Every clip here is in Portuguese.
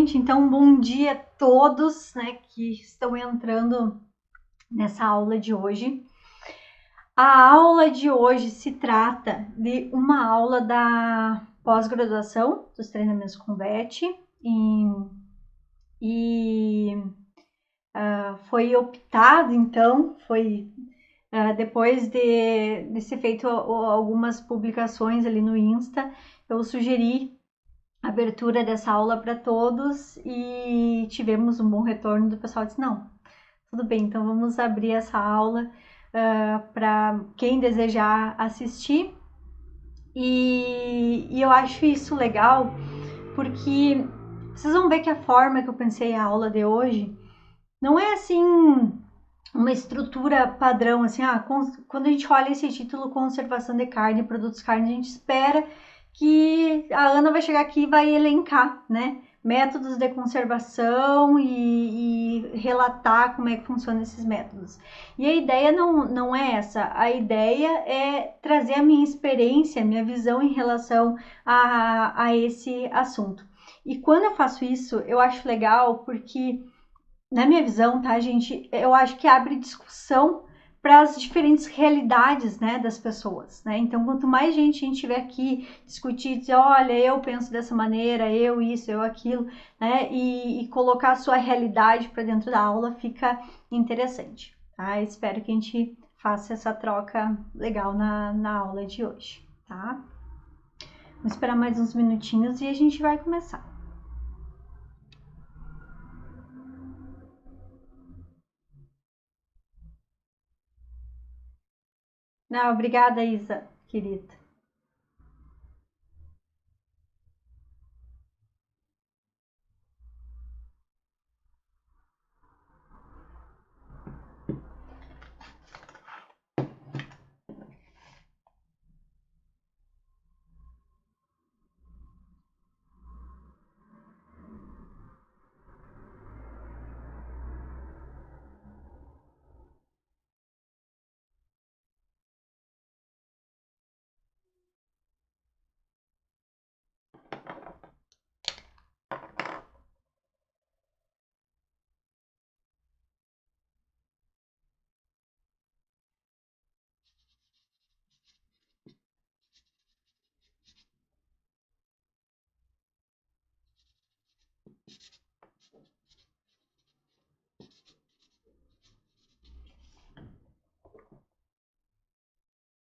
gente, então bom dia a todos, né, que estão entrando nessa aula de hoje. A aula de hoje se trata de uma aula da pós-graduação dos treinamentos com VET foi optado, então, depois de ser feito algumas publicações ali no Insta, eu sugeri abertura dessa aula para todos e tivemos um bom retorno do pessoal. Disse, não, tudo bem, então vamos abrir essa aula para quem desejar assistir. E eu acho isso legal porque vocês vão ver que a forma que eu pensei a aula de hoje não é assim uma estrutura padrão, assim, quando a gente olha esse título conservação de carne e produtos de carne, a gente espera que a Ana vai chegar aqui e vai elencar, né, métodos de conservação e relatar como é que funcionam esses métodos. E a ideia não é essa, a ideia é trazer a minha experiência, a minha visão em relação a esse assunto. E quando eu faço isso, eu acho legal porque, na minha visão, tá, gente, eu acho que abre discussão para as diferentes realidades, né, das pessoas, né? Então, quanto mais gente a gente tiver aqui discutir, dizer, olha, eu penso dessa maneira, eu isso, eu aquilo, né, e colocar a sua realidade para dentro da aula, fica interessante, tá? Espero que a gente faça essa troca legal na aula de hoje, tá? Vamos esperar mais uns minutinhos e a gente vai começar. Não, obrigada, Isa, querida.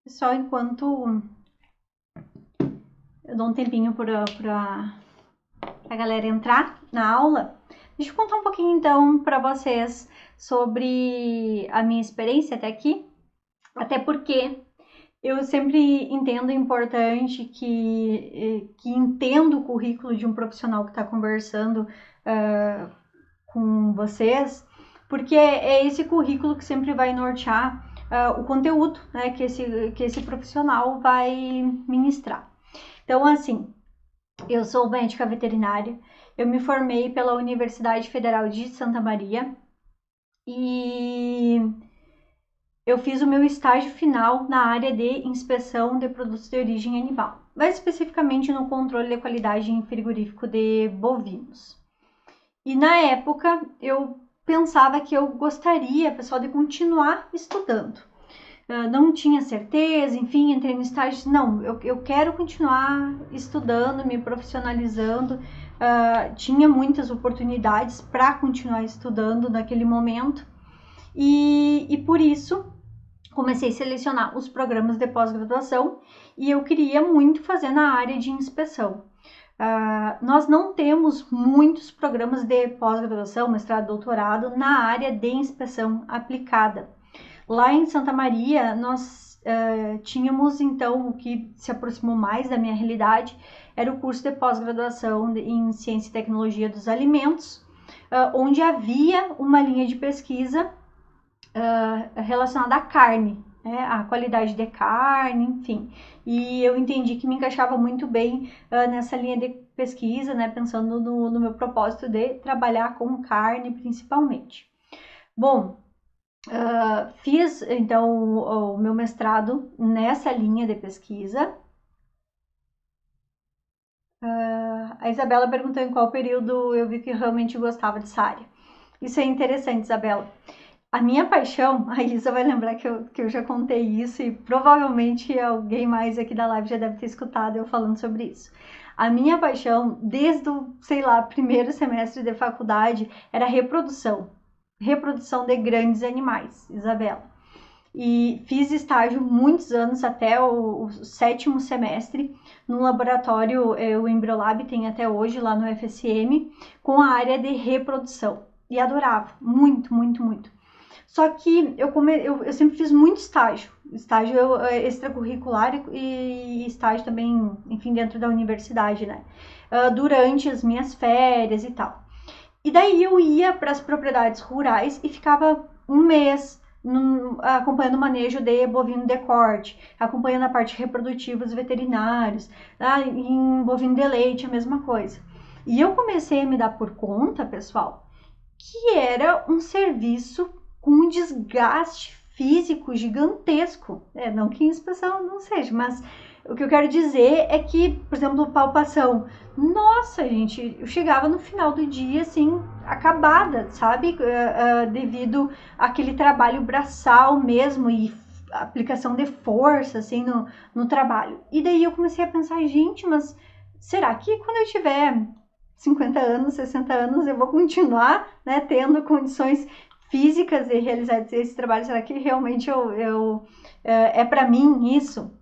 Pessoal, enquanto eu dou um tempinho para a galera entrar na aula, deixa eu contar um pouquinho então para vocês sobre a minha experiência até aqui, até porque eu sempre entendo importante que entenda o currículo de um profissional que está conversando com vocês, porque é esse currículo que sempre vai nortear o conteúdo, né, que esse profissional vai ministrar. Então, assim, eu sou médica veterinária, eu me formei pela Universidade Federal de Santa Maria e eu fiz o meu estágio final na área de inspeção de produtos de origem animal, mais especificamente no controle de qualidade em frigorífico de bovinos. E na época eu pensava que eu gostaria, pessoal, de continuar estudando. Não tinha certeza, enfim, entrei no estágio, não, eu quero continuar estudando, me profissionalizando, tinha muitas oportunidades para continuar estudando naquele momento, e por isso comecei a selecionar os programas de pós-graduação, e eu queria muito fazer na área de inspeção. Nós não temos muitos programas de pós-graduação, mestrado, doutorado na área de inspeção aplicada. Lá em Santa Maria, nós tínhamos, então, o que se aproximou mais da minha realidade, era o curso de pós-graduação em Ciência e Tecnologia dos Alimentos, onde havia uma linha de pesquisa relacionada à carne, né, a qualidade de carne, enfim. E eu entendi que me encaixava muito bem nessa linha de pesquisa, né, pensando no meu propósito de trabalhar com carne principalmente. Bom, fiz então o meu mestrado nessa linha de pesquisa. A Isabela perguntou em qual período eu vi que realmente gostava dessa área. Isso é interessante, Isabela. A minha paixão, a Elisa vai lembrar que eu já contei isso e provavelmente alguém mais aqui da live já deve ter escutado eu falando sobre isso. A minha paixão, desde o, sei lá, primeiro semestre de faculdade, era reprodução. Reprodução de grandes animais, Isabela. E fiz estágio muitos anos, até o sétimo semestre, no laboratório, o Embriolab tem até hoje lá no FSM, com a área de reprodução. E adorava, muito, muito, muito. Só que eu sempre fiz muito estágio extracurricular e estágio também, enfim, dentro da universidade, né? Durante as minhas férias e tal. E daí eu ia para as propriedades rurais e ficava um mês acompanhando o manejo de bovino de corte, acompanhando a parte reprodutiva dos veterinários, em bovino de leite, a mesma coisa. E eu comecei a me dar por conta, pessoal, que era um serviço com um desgaste físico gigantesco. Não que inspeção não seja, mas o que eu quero dizer é que, por exemplo, palpação. Nossa, gente, eu chegava no final do dia, assim, acabada, sabe? Devido àquele trabalho braçal mesmo e aplicação de força, assim, no trabalho. E daí eu comecei a pensar, gente, mas será que quando eu tiver 50 anos, 60 anos, eu vou continuar, né, tendo condições físicas de realizar esse trabalho? Será que realmente é para mim isso?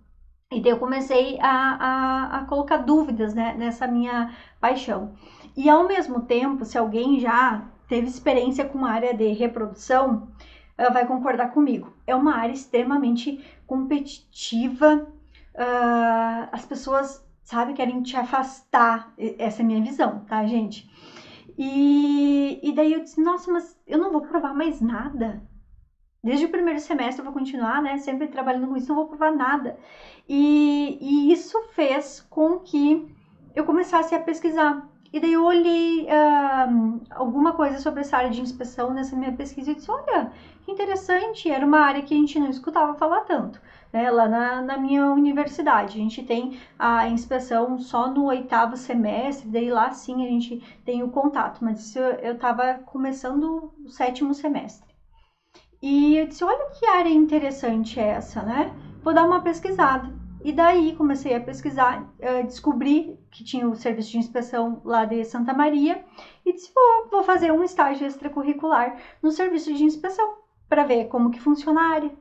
E daí eu comecei a colocar dúvidas, né, nessa minha paixão. E ao mesmo tempo, se alguém já teve experiência com a área de reprodução, vai concordar comigo. É uma área extremamente competitiva, as pessoas, sabe, querem te afastar. Essa é a minha visão, tá, gente? E daí eu disse, nossa, mas eu não vou provar mais nada. Desde o primeiro semestre eu vou continuar, né, sempre trabalhando com isso, não vou provar nada. E isso fez com que eu começasse a pesquisar. E daí eu olhei alguma coisa sobre essa área de inspeção nessa minha pesquisa e disse, olha, que interessante, era uma área que a gente não escutava falar tanto. Né? Lá na minha universidade, a gente tem a inspeção só no 8º semestre, daí lá sim a gente tem o contato, mas isso eu estava começando o 7º semestre. E eu disse, olha que área interessante é essa, né? Vou dar uma pesquisada. E daí comecei a pesquisar, descobri que tinha o serviço de inspeção lá de Santa Maria e disse, vou fazer um estágio extracurricular no serviço de inspeção para ver como que funciona a área.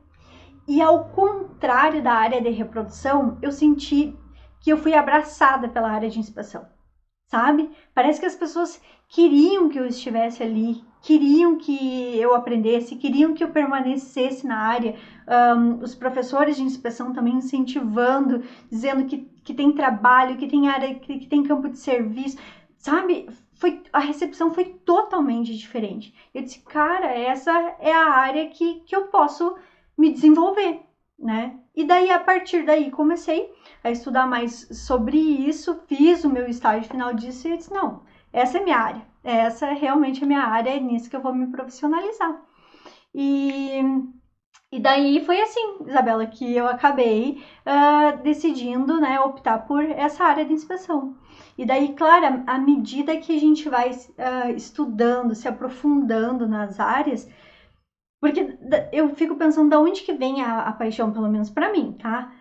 E ao contrário da área de reprodução, eu senti que eu fui abraçada pela área de inspeção, sabe? Parece que as pessoas queriam que eu estivesse ali, queriam que eu aprendesse, queriam que eu permanecesse na área. Os professores de inspeção também incentivando, dizendo que tem trabalho, que tem área, que tem campo de serviço, sabe? A recepção foi totalmente diferente. Eu disse, cara, essa é a área que eu posso me desenvolver, né? E daí, a partir daí, comecei a estudar mais sobre isso, fiz o meu estágio final disso e eu disse, não, essa é minha área, essa é realmente a minha área, é nisso que eu vou me profissionalizar. E daí foi assim, Isabela, que eu acabei decidindo, né, optar por essa área de inspeção. E daí, claro, à medida que a gente vai estudando, se aprofundando nas áreas, porque eu fico pensando de onde que vem a paixão, pelo menos para mim, tá?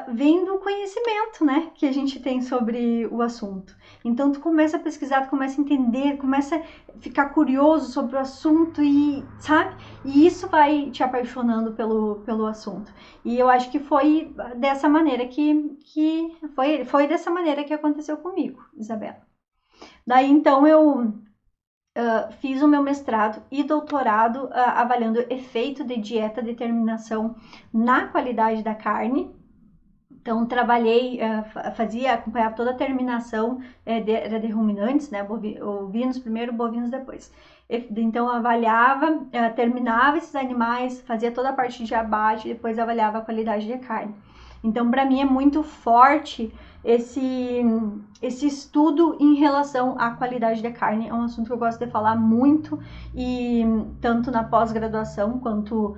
Vem do conhecimento, né, que a gente tem sobre o assunto. Então, tu começa a pesquisar, tu começa a entender, começa a ficar curioso sobre o assunto e, sabe? E isso vai te apaixonando pelo assunto. E eu acho que foi dessa maneira foi dessa maneira que aconteceu comigo, Isabela. Daí, então, eu fiz o meu mestrado e doutorado avaliando efeito de dieta, determinação na qualidade da carne. Então, trabalhei, acompanhava toda a terminação era de ruminantes, né? Ovinos primeiro, bovinos depois. Então, avaliava, terminava esses animais, fazia toda a parte de abate, depois avaliava a qualidade de carne. Então, para mim é muito forte esse estudo em relação à qualidade da carne. É um assunto que eu gosto de falar muito, e tanto na pós-graduação quanto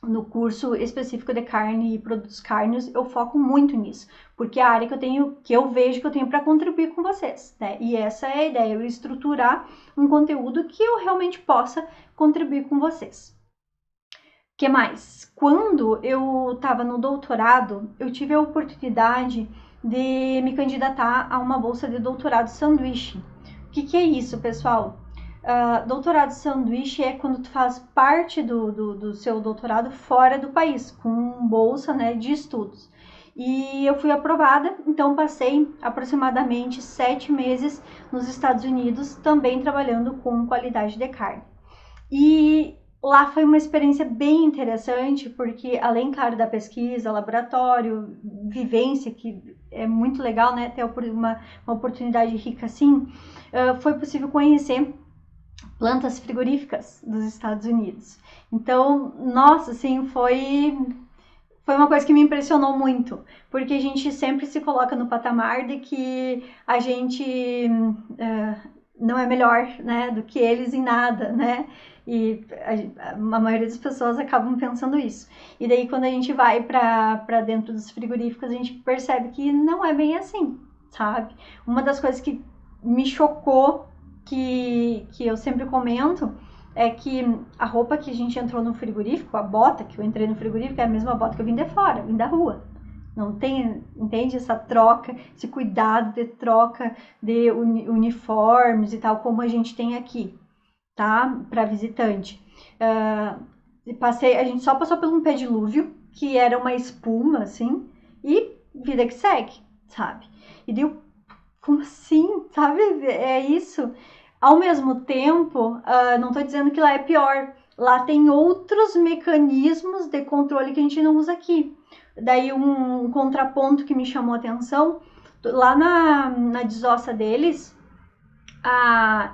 no curso específico de carne e produtos cárneos, eu foco muito nisso, porque é a área que eu vejo que eu tenho para contribuir com vocês, né? E essa é a ideia, eu estruturar um conteúdo que eu realmente possa contribuir com vocês. O que mais? Quando eu estava no doutorado, eu tive a oportunidade de me candidatar a uma bolsa de doutorado sanduíche. O que é isso, pessoal? Doutorado sanduíche é quando tu faz parte do seu doutorado fora do país, com bolsa, né, de estudos. E eu fui aprovada, então passei aproximadamente 7 meses nos Estados Unidos, também trabalhando com qualidade de carne. E lá foi uma experiência bem interessante, porque além, claro, da pesquisa, laboratório, vivência, que é muito legal, né, ter uma oportunidade rica assim, foi possível conhecer plantas frigoríficas dos Estados Unidos. Então, nossa, assim, foi uma coisa que me impressionou muito, porque a gente sempre se coloca no patamar de que a gente não é melhor, né, do que eles em nada, né? E a maioria das pessoas acabam pensando isso. E daí, quando a gente vai para dentro dos frigoríficos, a gente percebe que não é bem assim, sabe? Uma das coisas que me chocou, que eu sempre comento, é que a roupa que a gente entrou no frigorífico, a bota que eu entrei no frigorífico, é a mesma bota que eu vim de fora, vim da rua. Não tem, entende? Essa troca, esse cuidado de troca de uniformes e tal, como a gente tem aqui, tá? Para visitante. A gente só passou por um pedilúvio, que era uma espuma, assim, e vida que segue, sabe? E deu, como assim, sabe? É isso. Ao mesmo tempo, não estou dizendo que lá é pior. Lá tem outros mecanismos de controle que a gente não usa aqui. Daí um contraponto que me chamou a atenção, lá na desossa deles,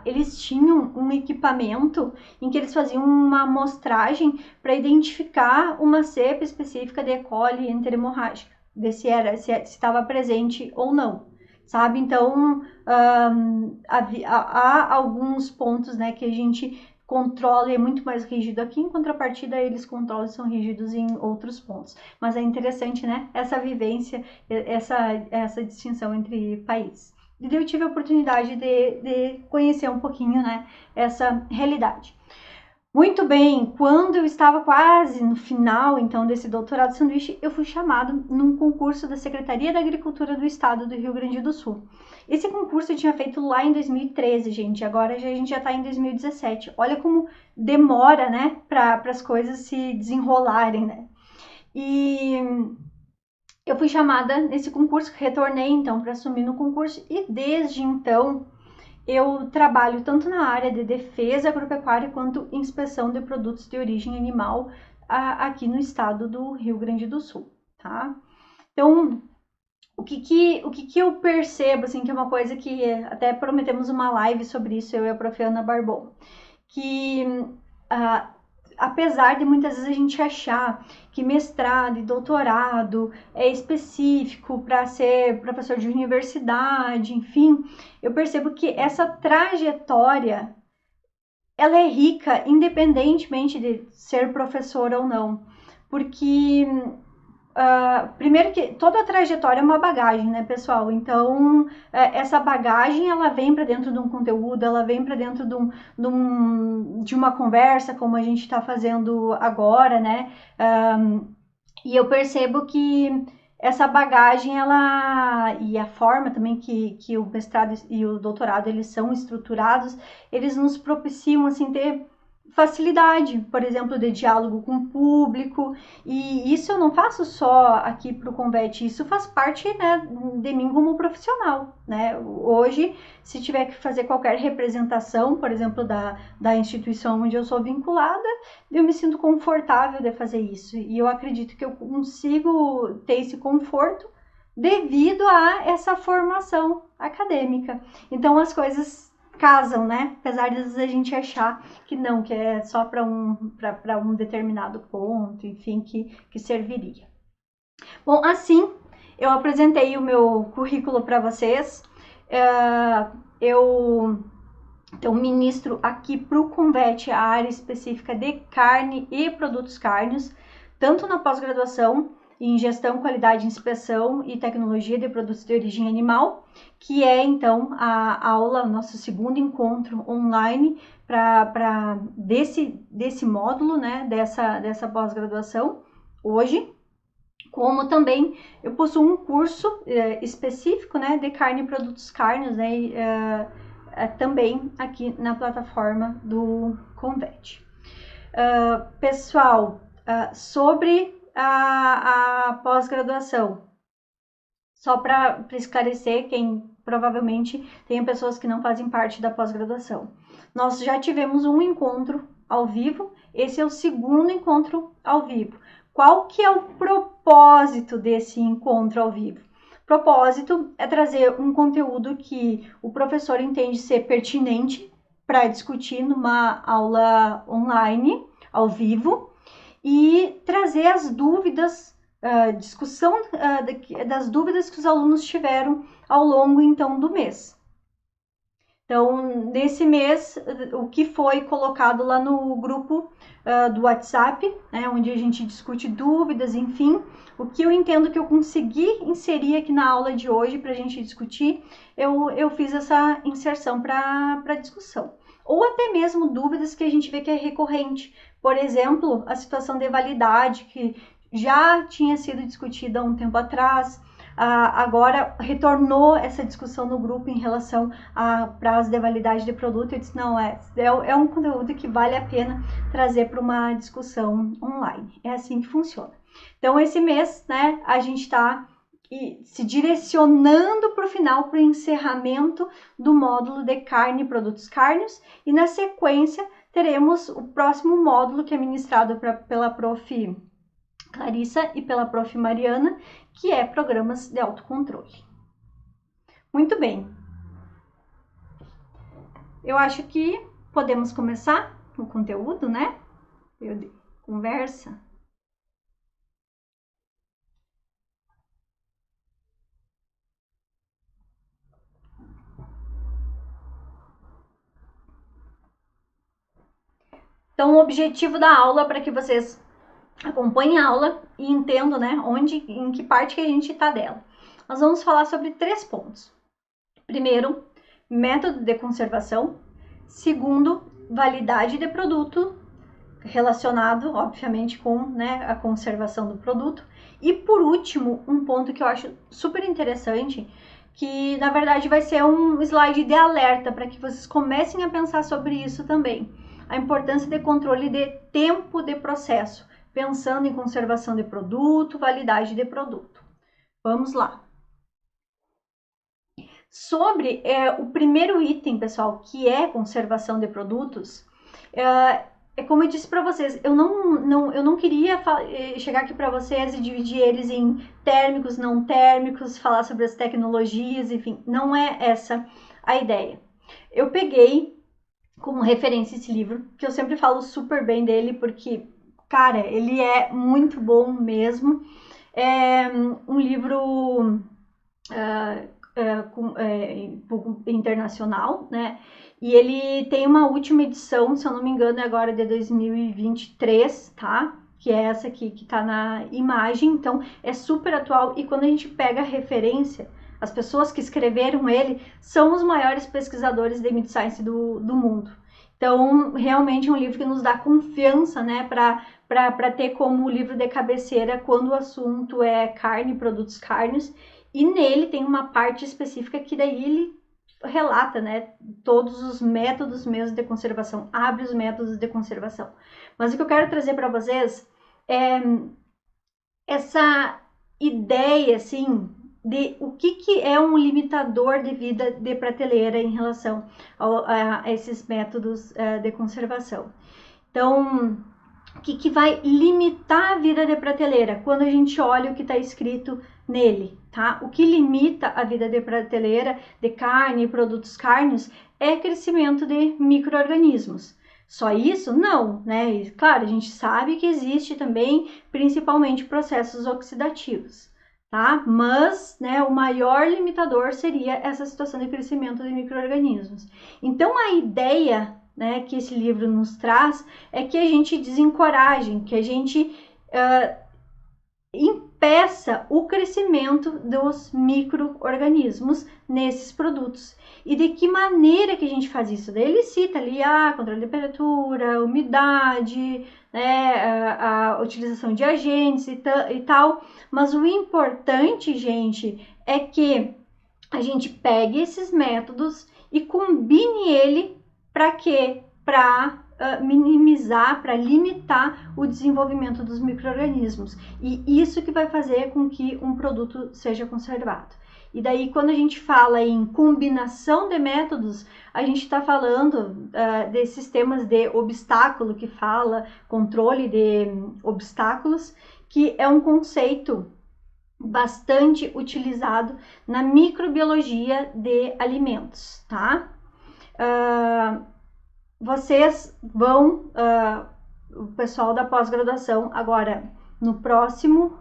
eles tinham um equipamento em que eles faziam uma amostragem para identificar uma cepa específica de E. coli enteromorrágica, ver se estava presente ou não, sabe? Então, há alguns pontos, né, que a gente controla e é muito mais rígido aqui, em contrapartida eles controlam e são rígidos em outros pontos. Mas é interessante, né, essa vivência, essa distinção entre países. E eu tive a oportunidade de conhecer um pouquinho, né, essa realidade. Muito bem, quando eu estava quase no final, então, desse doutorado de sanduíche, eu fui chamada num concurso da Secretaria da Agricultura do Estado do Rio Grande do Sul. Esse concurso eu tinha feito lá em 2013, gente, agora a gente já está em 2017. Olha como demora, né, para as coisas se desenrolarem, né? E eu fui chamada nesse concurso, retornei então para assumir no concurso e desde então eu trabalho tanto na área de defesa agropecuária quanto inspeção de produtos de origem animal aqui no estado do Rio Grande do Sul, tá? Então, o que eu percebo, assim, que é uma coisa que até prometemos uma live sobre isso, eu e a prof. Ana Barbon, que apesar de muitas vezes a gente achar que mestrado e doutorado é específico para ser professor de universidade, enfim, eu percebo que essa trajetória ela é rica independentemente de ser professor ou não, porque primeiro que toda a trajetória é uma bagagem, né, pessoal? Então, essa bagagem, ela vem para dentro de um conteúdo, ela vem para dentro de uma conversa, como a gente está fazendo agora, né? E eu percebo que essa bagagem, e a forma também que o mestrado e o doutorado, eles são estruturados, eles nos propiciam, assim, ter facilidade, por exemplo, de diálogo com o público, e isso eu não faço só aqui para o Convet, isso faz parte, né, de mim como profissional, né? Hoje, se tiver que fazer qualquer representação, por exemplo, da instituição onde eu sou vinculada, eu me sinto confortável de fazer isso, e eu acredito que eu consigo ter esse conforto devido a essa formação acadêmica. Então, as coisas casam, né? Apesar de a gente achar que não, que é só para um determinado ponto, enfim, que serviria. Bom, assim eu apresentei o meu currículo para vocês. Eu então ministro aqui para o Convet a área específica de carne e produtos cárneos. tanto na pós-graduação em Gestão, Qualidade, Inspeção e Tecnologia de Produtos de Origem Animal, que é então a aula, nosso segundo encontro online desse módulo, né, dessa pós-graduação hoje. Como também eu possuo um curso específico, né, de carne e produtos cárneos, né, também aqui na plataforma do Convet. Pessoal, sobre a pós-graduação, só para esclarecer, quem provavelmente tem pessoas que não fazem parte da pós-graduação. Nós já tivemos um encontro ao vivo, esse é o segundo encontro ao vivo. Qual que é o propósito desse encontro ao vivo? O propósito é trazer um conteúdo que o professor entende ser pertinente para discutir numa aula online, ao vivo, e trazer as dúvidas, discussão das dúvidas que os alunos tiveram ao longo, então, do mês. Então, nesse mês, o que foi colocado lá no grupo do WhatsApp, né, onde a gente discute dúvidas, enfim, o que eu entendo que eu consegui inserir aqui na aula de hoje para a gente discutir, eu fiz essa inserção para discussão. Ou até mesmo dúvidas que a gente vê que é recorrente. Por exemplo, a situação de validade, que já tinha sido discutida há um tempo atrás, agora retornou essa discussão no grupo em relação a prazo de validade de produto. Eu disse, não, é um conteúdo que vale a pena trazer para uma discussão online. É assim que funciona. Então, esse mês, né, a gente está se direcionando para o final, para o encerramento do módulo de carne e produtos cárneos, e na sequência teremos o próximo módulo que é ministrado pela Prof. Clarissa e pela Prof. Mariana, que é programas de autocontrole. Muito bem. Eu acho que podemos começar o conteúdo, né? Conversa. Então, o objetivo da aula, para que vocês acompanhem a aula e entendam, né, em que parte que a gente está dela. Nós vamos falar sobre 3 pontos. Primeiro, método de conservação. Segundo, validade de produto, relacionado, obviamente, com, né, a conservação do produto. E, por último, um ponto que eu acho super interessante, que, na verdade, vai ser um slide de alerta para que vocês comecem a pensar sobre isso também. A importância de controle de tempo de processo, pensando em conservação de produto, validade de produto. Vamos lá. Sobre o primeiro item, pessoal, que é conservação de produtos, como eu disse para vocês, eu não queria chegar aqui para vocês e dividir eles em térmicos, não térmicos, falar sobre as tecnologias, enfim, não é essa a ideia. Eu peguei como referência esse livro, que eu sempre falo super bem dele, porque, cara, ele é muito bom mesmo. É um livro internacional, né? E ele tem uma última edição, se eu não me engano, é agora de 2023, tá? Que é essa aqui que tá na imagem, então é super atual. E quando a gente pega a referência, as pessoas que escreveram ele são os maiores pesquisadores de Meat Science do mundo. Então, realmente é um livro que nos dá confiança, né, para ter como livro de cabeceira quando o assunto é carne, produtos cárneos. E nele tem uma parte específica que daí ele relata, né, todos os métodos mesmo de conservação, abre os métodos de conservação. Mas o que eu quero trazer para vocês é essa ideia, assim, de o que é um limitador de vida de prateleira em relação a esses métodos de conservação. Então, o que vai limitar a vida de prateleira? Quando a gente olha o que está escrito nele, tá? O que limita a vida de prateleira de carne e produtos cárneos é crescimento de micro-organismos. Só isso? Não, né? E, claro, a gente sabe que existe também, principalmente, processos oxidativos, tá? Mas, né, o maior limitador seria essa situação de crescimento de micro-organismos. Então, a ideia, né, que esse livro nos traz é que a gente desencoraje, que a gente impeça o crescimento dos micro-organismos nesses produtos. E de que maneira que a gente faz isso? Daí ele cita ali controle de temperatura, umidade, né, a utilização de agentes e tal. Mas o importante, gente, é que a gente pegue esses métodos e combine ele para quê? Para minimizar, para limitar o desenvolvimento dos micro-organismos. E isso que vai fazer com que um produto seja conservado. E daí, quando a gente fala em combinação de métodos, a gente está falando de sistemas de obstáculo, que fala controle de obstáculos, que é um conceito bastante utilizado na microbiologia de alimentos, tá? Vocês vão, o pessoal da pós-graduação, agora no próximo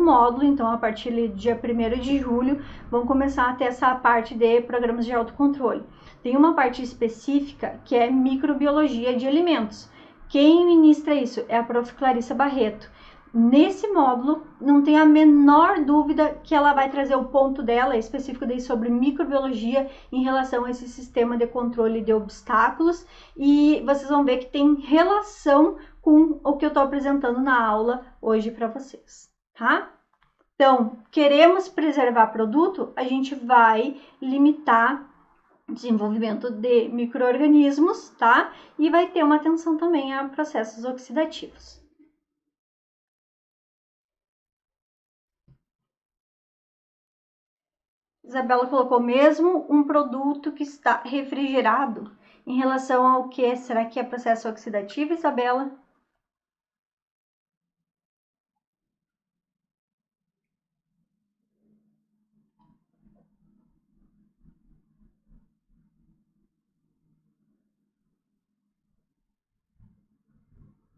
módulo, então a partir do dia 1º de julho, vão começar a ter essa parte de programas de autocontrole. Tem uma parte específica que é microbiologia de alimentos. Quem ministra isso é a prof. Clarissa Barreto. Nesse módulo, não tem a menor dúvida que ela vai trazer o ponto dela específico daí sobre microbiologia em relação a esse sistema de controle de obstáculos, e vocês vão ver que tem relação com o que eu estou apresentando na aula hoje para vocês, tá? Então, queremos preservar produto, a gente vai limitar o desenvolvimento de micro-organismos, tá? E vai ter uma atenção também a processos oxidativos. Isabela colocou mesmo um produto que está refrigerado em relação ao que? Será que é processo oxidativo, Isabela?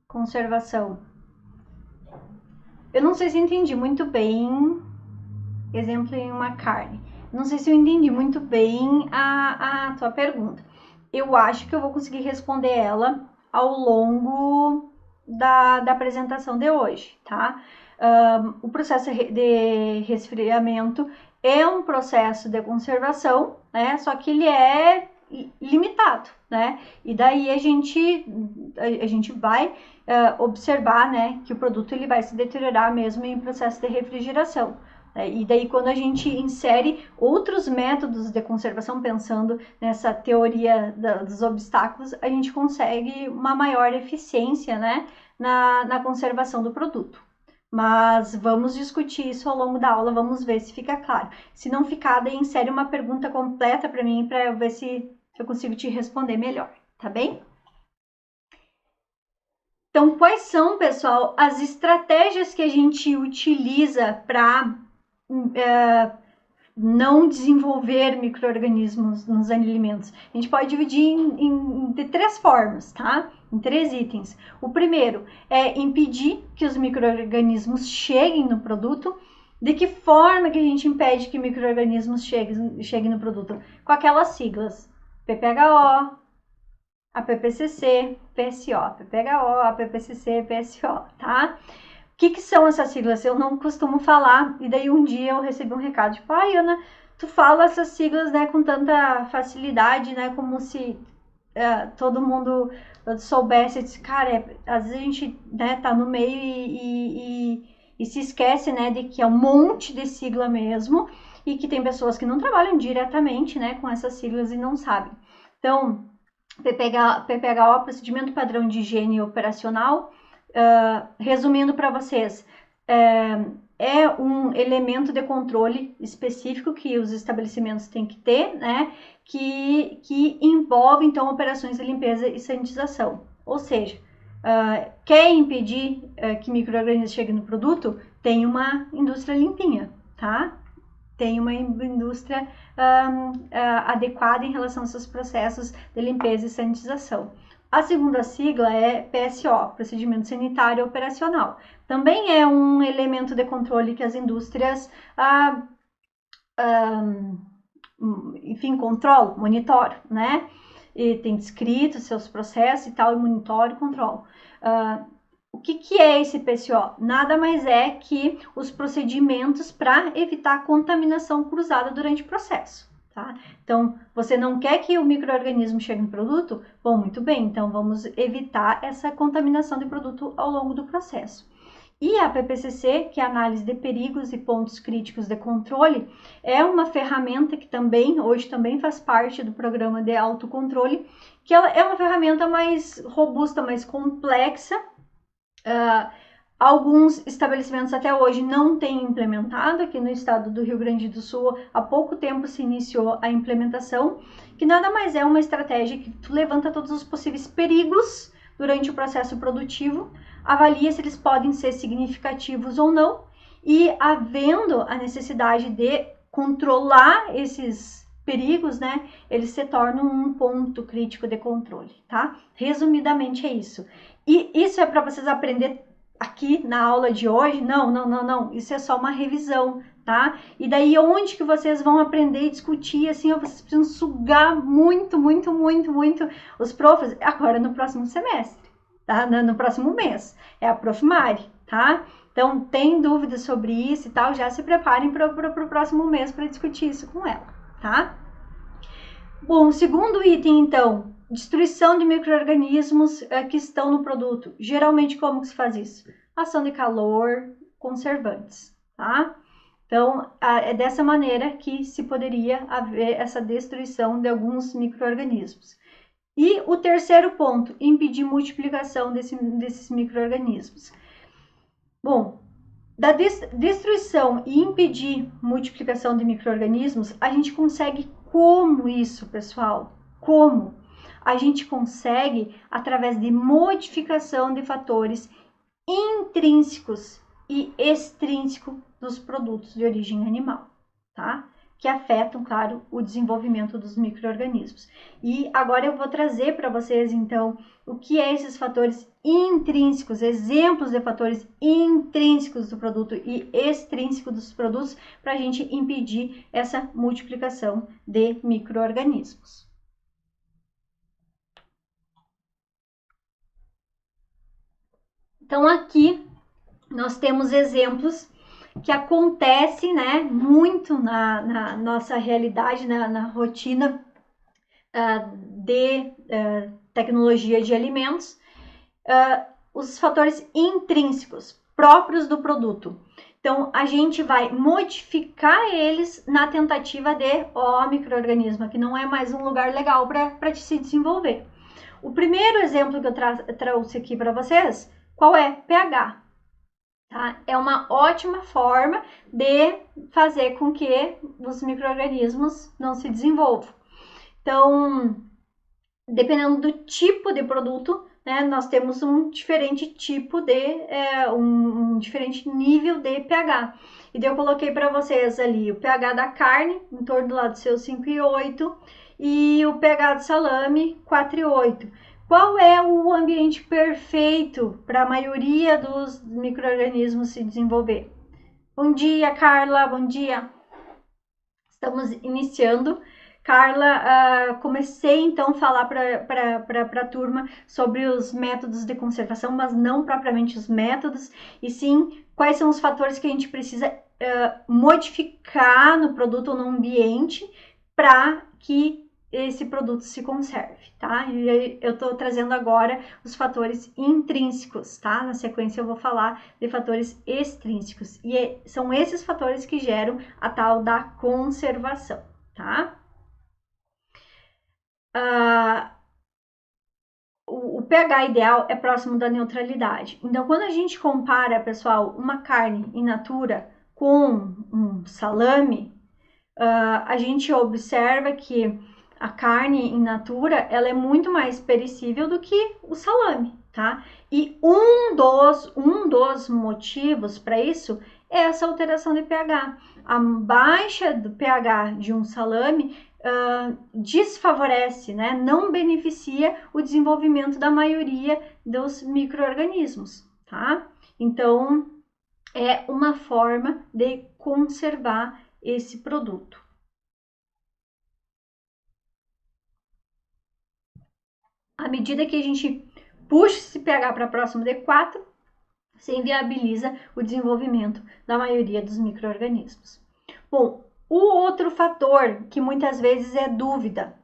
Conservação. Eu não sei se entendi muito bem. Exemplo em uma carne. Não sei se eu entendi muito bem a tua pergunta. Eu acho que eu vou conseguir responder ela ao longo da apresentação de hoje, tá? O processo de resfriamento é um processo de conservação, né? Só que ele é limitado, né? E daí a gente vai observar, né, que o produto ele vai se deteriorar mesmo em processo de refrigeração. E daí, quando a gente insere outros métodos de conservação, pensando nessa teoria dos obstáculos, a gente consegue uma maior eficiência, né, na conservação do produto. Mas vamos discutir isso ao longo da aula, vamos ver se fica claro. Se não ficar, daí insere uma pergunta completa para mim, para eu ver se eu consigo te responder melhor, tá bem? Então, quais são, pessoal, as estratégias que a gente utiliza para não desenvolver micro-organismos nos alimentos? A gente pode dividir de 3 formas, tá? Em 3 itens. O primeiro é impedir que os micro-organismos cheguem no produto. De que forma que a gente impede que micro-organismos cheguem no produto? Com aquelas siglas PPHO, APPCC, PSO, PPHO, APPCC, PSO, tá? O que são essas siglas? Eu não costumo falar, e daí um dia eu recebi um recado, tipo, Ana, tu fala essas siglas, né, com tanta facilidade, né, como se todo mundo soubesse. Eu disse, cara, às vezes a gente, né, tá no meio e se esquece, né, de que é um monte de sigla mesmo, e que tem pessoas que não trabalham diretamente, né, com essas siglas e não sabem. Então, PPHO, Procedimento Padrão de Higiene Operacional. Resumindo para vocês, é um elemento de controle específico que os estabelecimentos têm que ter, né, que envolve, então, operações de limpeza e sanitização. Ou seja, quer impedir que micro-organismos cheguem no produto? Tem uma indústria limpinha, tá? Tem uma indústria adequada em relação aos seus processos de limpeza e sanitização. A segunda sigla é PSO, Procedimento Sanitário Operacional. Também é um elemento de controle que as indústrias, enfim, controlam, monitoram, né? E tem descrito seus processos e tal, e monitoram e controlam. O que é esse PCO? Nada mais é que os procedimentos para evitar contaminação cruzada durante o processo. Tá? Então, você não quer que o micro-organismo chegue no produto? Bom, muito bem, então vamos evitar essa contaminação de produto ao longo do processo. E a PPCC, que é a análise de perigos e pontos críticos de controle, é uma ferramenta que hoje também faz parte do programa de autocontrole, que ela é uma ferramenta mais robusta, mais complexa. Alguns estabelecimentos até hoje não têm implementado. Aqui no estado do Rio Grande do Sul, há pouco tempo se iniciou a implementação, que nada mais é uma estratégia que levanta todos os possíveis perigos durante o processo produtivo, avalia se eles podem ser significativos ou não, e havendo a necessidade de controlar esses perigos, né, eles se tornam um ponto crítico de controle, tá? Resumidamente é isso. E isso é para vocês aprenderem aqui na aula de hoje? Não. Isso é só uma revisão, tá? E daí onde que vocês vão aprender e discutir, assim, vocês precisam sugar muito os profs agora no próximo semestre, tá? No próximo mês. É a Prof. Mari, tá? Então, tem dúvidas sobre isso e tal, já se preparem para o próximo mês para discutir isso com ela, tá? Bom, o segundo item, então, destruição de micro-organismos que estão no produto. Geralmente, como que se faz isso? Ação de calor, conservantes, tá? Então, é dessa maneira que se poderia haver essa destruição de alguns micro-organismos. E o terceiro ponto, impedir multiplicação desses micro-organismos. Bom, da destruição e impedir multiplicação de micro-organismos, a gente consegue como isso, pessoal? Como? A gente consegue através de modificação de fatores intrínsecos e extrínsecos dos produtos de origem animal, tá? Que afetam, claro, o desenvolvimento dos micro-organismos. E agora eu vou trazer para vocês, então, o que é esses fatores intrínsecos, exemplos de fatores intrínsecos do produto e extrínsecos dos produtos, para a gente impedir essa multiplicação de micro-organismos. Então, aqui nós temos exemplos que acontecem, né, muito na nossa realidade, na rotina de tecnologia de alimentos, os fatores intrínsecos próprios do produto. Então, a gente vai modificar eles na tentativa de, micro-organismo, que não é mais um lugar legal para se desenvolver. O primeiro exemplo que eu trouxe aqui para vocês, qual é? pH. Tá? É uma ótima forma de fazer com que os micro-organismos não se desenvolvam. Então, dependendo do tipo de produto, né, nós temos um diferente tipo de, um diferente nível de pH. E daí eu coloquei para vocês ali o pH da carne, em torno do lado dos seus 5,8, e o pH do salame, 4,8. Qual é o ambiente perfeito para a maioria dos micro-organismos se desenvolver? Bom dia, Carla, bom dia. Estamos iniciando. Carla, comecei então a falar para a turma sobre os métodos de conservação, mas não propriamente os métodos, e sim quais são os fatores que a gente precisa modificar no produto ou no ambiente para que esse produto se conserve, tá? E eu tô trazendo agora os fatores intrínsecos, tá? Na sequência eu vou falar de fatores extrínsecos, e são esses fatores que geram a tal da conservação, tá? O pH ideal é próximo da neutralidade. Então, quando a gente compara, pessoal, uma carne in natura com um salame, a gente observa que a carne in natura ela é muito mais perecível do que o salame, tá? E um dos motivos para isso é essa alteração de pH. A baixa do pH de um salame desfavorece, né? Não beneficia o desenvolvimento da maioria dos micro-organismos, tá? Então, é uma forma de conservar esse produto. À medida que a gente puxa esse pH para próximo de 4, você inviabiliza o desenvolvimento da maioria dos micro-organismos. Bom, o outro fator que muitas vezes é dúvida,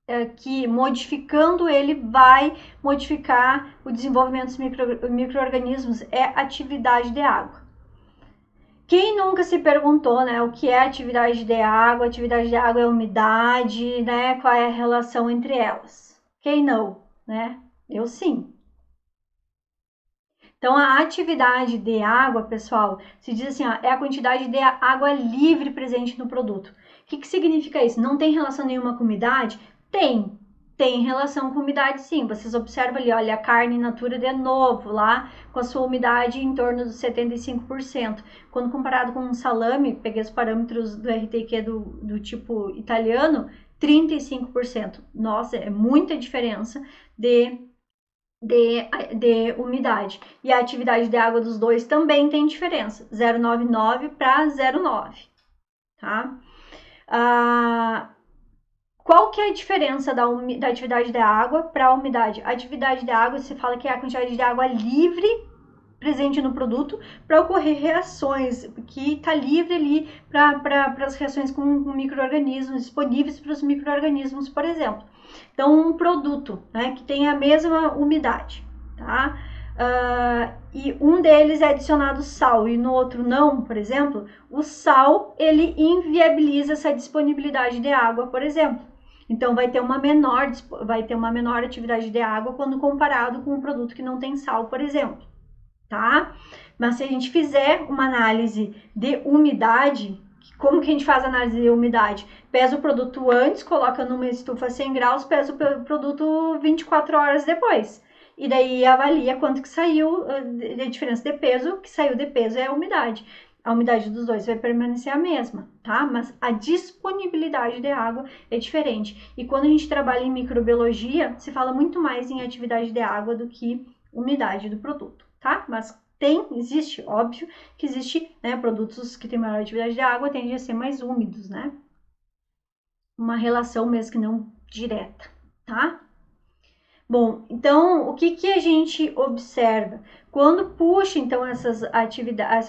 é que modificando ele vai modificar o desenvolvimento dos micro-organismos, é atividade de água. Quem nunca se perguntou, né, o que é atividade de água? Atividade de água é umidade, né? Qual é a relação entre elas? Quem não, né? Eu sim. Então, a atividade de água, pessoal, se diz assim, ó, é a quantidade de água livre presente no produto. O que significa isso? Não tem relação nenhuma com umidade? Tem relação com umidade sim. Vocês observam ali, olha, a carne in natura de novo lá, com a sua umidade em torno dos 75%. Quando comparado com um salame, peguei os parâmetros do RTQ do tipo italiano, 35%. Nossa, é muita diferença de umidade. E a atividade de água dos dois também tem diferença, 0,99 para 0,9, tá? Qual que é a diferença da atividade da água para a umidade? A atividade da água, se fala que é a quantidade de água livre presente no produto para ocorrer reações, que está livre ali para as reações com micro-organismos, disponíveis para os micro-organismos, por exemplo. Então, um produto, né, que tem a mesma umidade, tá? E um deles é adicionado sal e no outro não, por exemplo, o sal, ele inviabiliza essa disponibilidade de água, por exemplo. Então, vai ter uma menor atividade de água quando comparado com um produto que não tem sal, por exemplo, tá? Mas se a gente fizer uma análise de umidade, como que a gente faz a análise de umidade? Pesa o produto antes, coloca numa estufa a 100 graus, pesa o produto 24 horas depois. E daí avalia quanto que saiu de diferença de peso, que saiu de peso é a umidade. A umidade dos dois vai permanecer a mesma, tá? Mas a disponibilidade de água é diferente. E quando a gente trabalha em microbiologia, se fala muito mais em atividade de água do que umidade do produto, tá? Mas existe, óbvio, que existe, né, produtos que têm maior atividade de água tendem a ser mais úmidos, né? Uma relação mesmo que não direta, tá? Bom, então, o que a gente observa? Quando puxa, então, essa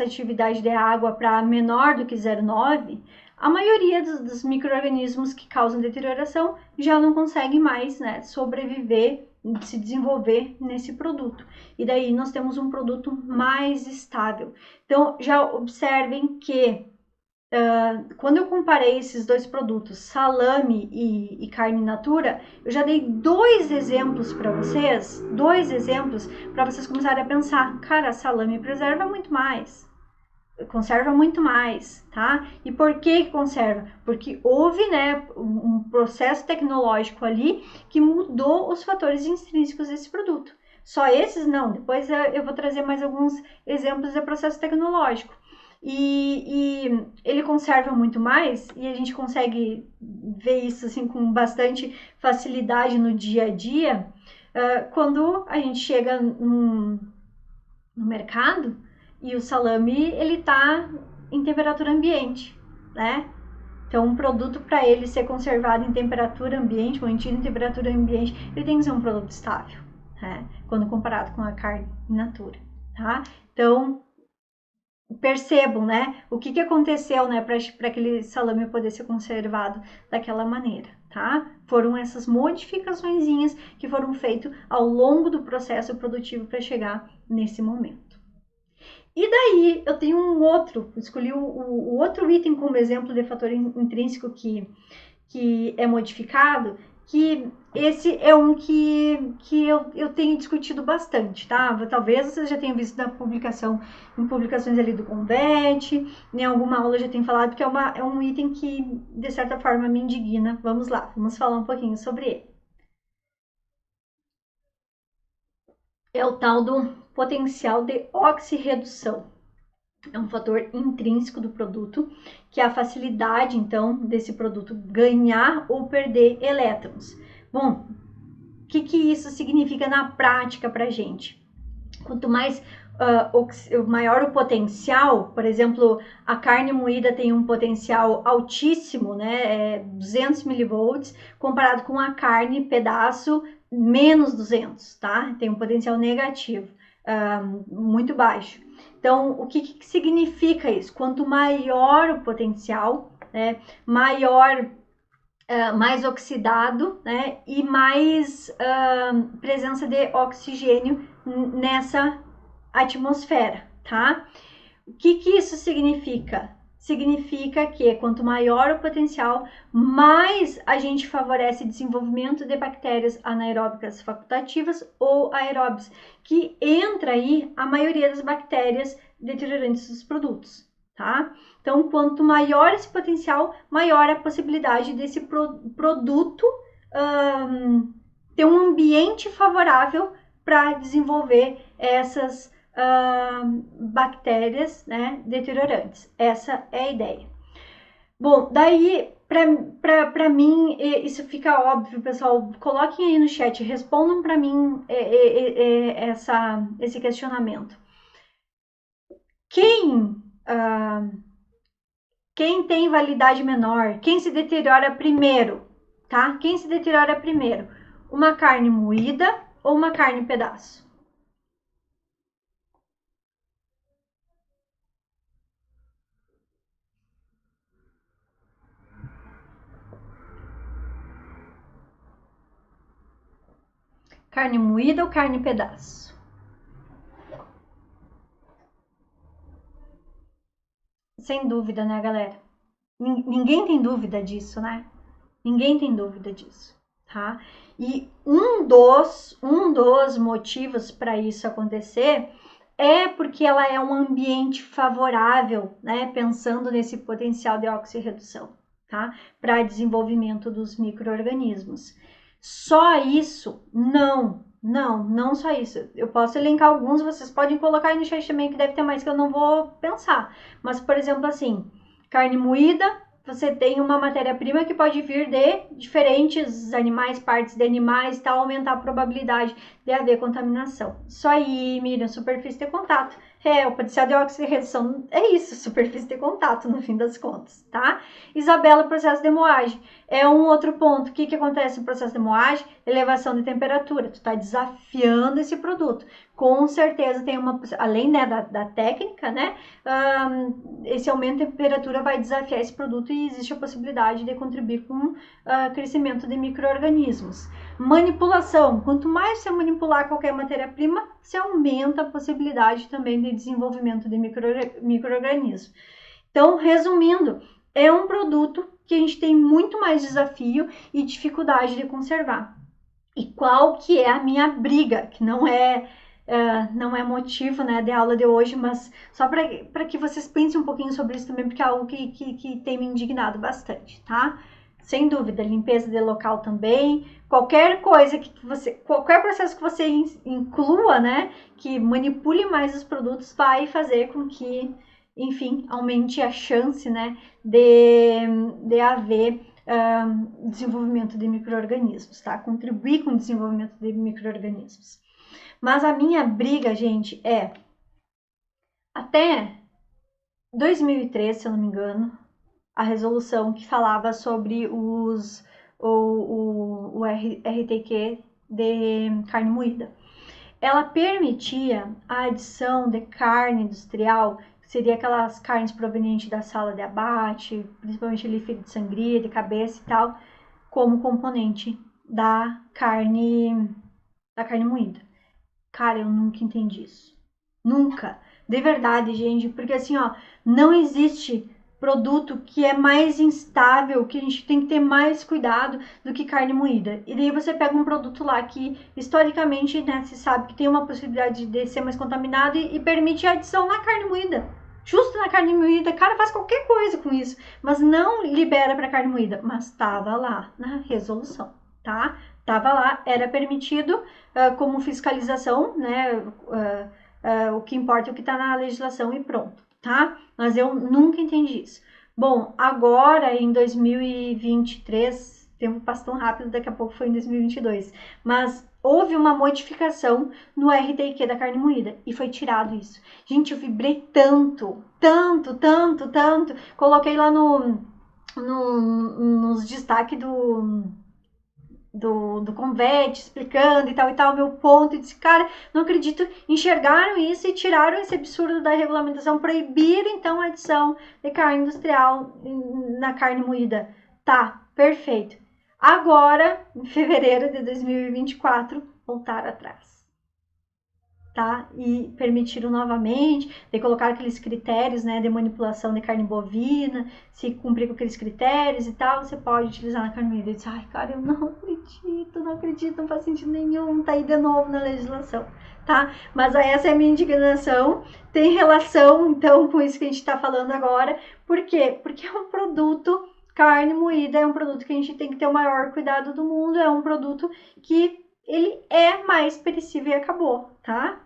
atividade de água para menor do que 0,9, a maioria dos micro-organismos que causam deterioração já não consegue mais, né, sobreviver, se desenvolver nesse produto. E daí nós temos um produto mais estável. Então, já observem que quando eu comparei esses dois produtos, salame e carne in natura, eu já dei dois exemplos para vocês começarem a pensar, cara, salame preserva muito mais, conserva muito mais, tá? E por que conserva? Porque houve, né, um processo tecnológico ali que mudou os fatores intrínsecos desse produto. Só esses não, depois eu vou trazer mais alguns exemplos de processo tecnológico. E ele conserva muito mais e a gente consegue ver isso assim com bastante facilidade no dia a dia quando a gente chega no mercado e o salame ele tá em temperatura ambiente, né? Então, um produto para ele ser conservado em temperatura ambiente, mantido em temperatura ambiente, ele tem que ser um produto estável, né? Quando comparado com a carne in natura, tá? Então, percebam, né, o que aconteceu, né, para aquele salame poder ser conservado daquela maneira, tá? Foram essas modificaçõezinhas que foram feitas ao longo do processo produtivo para chegar nesse momento. E daí eu tenho escolhi o outro item como exemplo de fator intrínseco que é modificado, que esse é um que eu tenho discutido bastante, tá? Talvez vocês já tenham visto em publicações ali do Convet, em alguma aula já tenho falado, que é um item que, de certa forma, me indigna. Vamos lá, vamos falar um pouquinho sobre ele. É o tal do potencial de oxirredução. É um fator intrínseco do produto, que é a facilidade, então, desse produto ganhar ou perder elétrons. Bom, o que isso significa na prática para a gente? Quanto mais maior o potencial, por exemplo, a carne moída tem um potencial altíssimo, né, 200 milivolts, comparado com a carne pedaço menos 200, tá? Tem um potencial negativo. muito baixo. Então, o que significa isso? Quanto maior o potencial, né, maior, mais oxidado, né, e mais presença de oxigênio nessa atmosfera, tá? O que isso significa? Significa que quanto maior o potencial, mais a gente favorece o desenvolvimento de bactérias anaeróbicas facultativas ou aeróbias, que entra aí a maioria das bactérias deteriorantes dos produtos, tá? Então, quanto maior esse potencial, maior a possibilidade desse produto ter um ambiente favorável para desenvolver essas bactérias, né, deteriorantes. Essa é a ideia. Bom, daí, para mim, isso fica óbvio, pessoal. Coloquem aí no chat, respondam para mim esse questionamento. Quem tem validade menor, quem se deteriora primeiro, tá? Quem se deteriora primeiro? Uma carne moída ou uma carne em pedaço? Carne moída ou carne em pedaço? Sem dúvida, né, galera? Ninguém tem dúvida disso, né? Ninguém tem dúvida disso, tá? E um dos motivos para isso acontecer é porque ela é um ambiente favorável, né? Pensando nesse potencial de oxirredução, tá? Para desenvolvimento dos micro-organismos. Só isso? Não só isso. Eu posso elencar alguns, vocês podem colocar aí no chat também, que deve ter mais que eu não vou pensar. Mas, por exemplo, assim, carne moída, você tem uma matéria-prima que pode vir de diferentes animais, partes de animais, tal, aumentar a probabilidade de haver contaminação. Isso aí, Miriam, superfície de contato. O potencial de oxirredução é isso, superfície de contato, no fim das contas, tá? Isabela, processo de moagem. É um outro ponto. O que acontece no processo de moagem? Elevação de temperatura. Tu está desafiando esse produto. Com certeza tem uma, além, né, da técnica, né? Esse aumento de temperatura vai desafiar esse produto e existe a possibilidade de contribuir com o crescimento de micro-organismos. Manipulação. Quanto mais você manipular qualquer matéria-prima, você aumenta a possibilidade também de desenvolvimento de micro-organismos. Então, resumindo, é um produto que a gente tem muito mais desafio e dificuldade de conservar. E qual que é a minha briga, que não é motivo, né, de aula de hoje, mas só para que vocês pensem um pouquinho sobre isso também, porque é algo que tem me indignado bastante, tá? Sem dúvida, limpeza de local também, qualquer coisa qualquer processo que você inclua, né, que manipule mais os produtos, vai fazer com que, enfim, aumente a chance, né, de haver desenvolvimento de micro-organismos, tá? Contribuir com o desenvolvimento de micro-organismos. Mas a minha briga, gente, é até 2003, se eu não me engano, a resolução que falava sobre o RTQ de carne moída. Ela permitia a adição de carne industrial, que seria aquelas carnes provenientes da sala de abate, principalmente ali feito de sangria, de cabeça e tal, como componente da carne moída. Cara, eu nunca entendi isso. Nunca. De verdade, gente. Porque assim, ó, não existe produto que é mais instável, que a gente tem que ter mais cuidado do que carne moída. E daí você pega um produto lá que, historicamente, né, se sabe que tem uma possibilidade de ser mais contaminado e permite a adição na carne moída. Justo na carne moída, cara, faz qualquer coisa com isso, mas não libera para carne moída. Mas estava lá na resolução, tá? Tava lá, era permitido como fiscalização, né? O que importa é o que está na legislação e pronto, tá? Mas eu nunca entendi isso. Bom, agora em 2023, o tempo passa tão rápido, daqui a pouco foi em 2022, mas houve uma modificação no RTQ da carne moída e foi tirado isso. Gente, eu vibrei tanto, coloquei lá nos destaques do Convete, explicando e tal, meu ponto, e disse, cara, não acredito, enxergaram isso e tiraram esse absurdo da regulamentação, proibiram então a adição de carne industrial na carne moída. Tá, perfeito. Agora, em fevereiro de 2024, voltaram atrás. Tá? E permitiram novamente, de colocar aqueles critérios, né, de manipulação de carne bovina, se cumprir com aqueles critérios e tal, você pode utilizar na carne moída. Eu disse, ai, cara, eu não acredito, não faz sentido nenhum, tá aí de novo na legislação, tá? Mas essa é a minha indignação, tem relação, então, com isso que a gente tá falando agora. Por quê? Porque é um produto, carne moída é um produto que a gente tem que ter o maior cuidado do mundo, é um produto que ele é mais perecível e acabou, tá?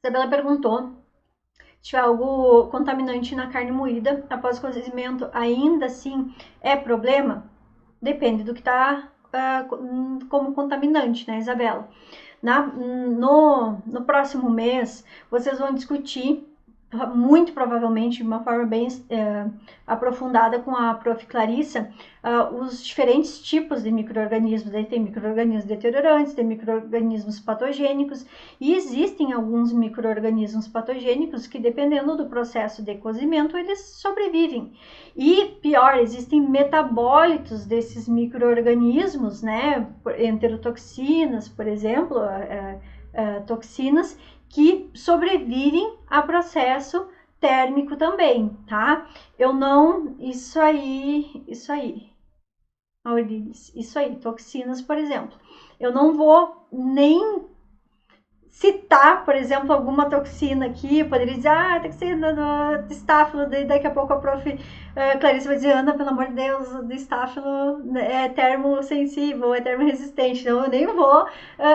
Isabela perguntou se tiver algo contaminante na carne moída após o cozimento, ainda assim é problema? Depende do que está como contaminante, né, Isabela? No próximo mês, vocês vão discutir muito provavelmente de uma forma bem aprofundada com a Prof. Clarissa, os diferentes tipos de micro-organismos. Tem micro-organismos deteriorantes, tem micro-organismos patogênicos, e existem alguns micro-organismos patogênicos que, dependendo do processo de cozimento, eles sobrevivem. E pior, existem metabólitos desses micro-organismos, né, enterotoxinas, por exemplo, toxinas, que sobrevivem a processo térmico também, tá? Eu não... Isso aí, Aurilis, isso aí, toxinas, por exemplo. Eu não vou nem citar, por exemplo, alguma toxina aqui, eu poderia dizer, toxina do estáfilo, daqui a pouco a prof. Clarice vai dizer, Ana, pelo amor de Deus, do estáfilo é termosensível, é termoresistente, então eu nem vou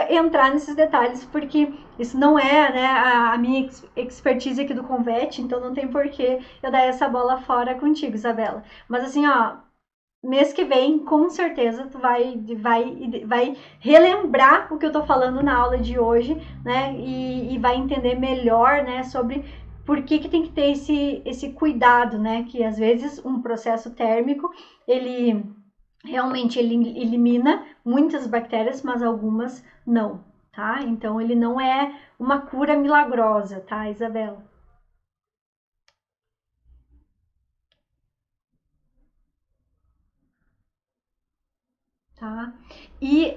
entrar nesses detalhes, porque isso não é, né, a minha expertise aqui do Convete, então não tem porquê eu dar essa bola fora contigo, Isabela. Mas assim, ó, mês que vem, com certeza, tu vai relembrar o que eu tô falando na aula de hoje, né? E vai entender melhor, né, sobre por que tem que ter esse cuidado, né? Que às vezes um processo térmico, ele realmente ele elimina muitas bactérias, mas algumas não, tá? Então ele não é uma cura milagrosa, tá, Isabela? Tá? E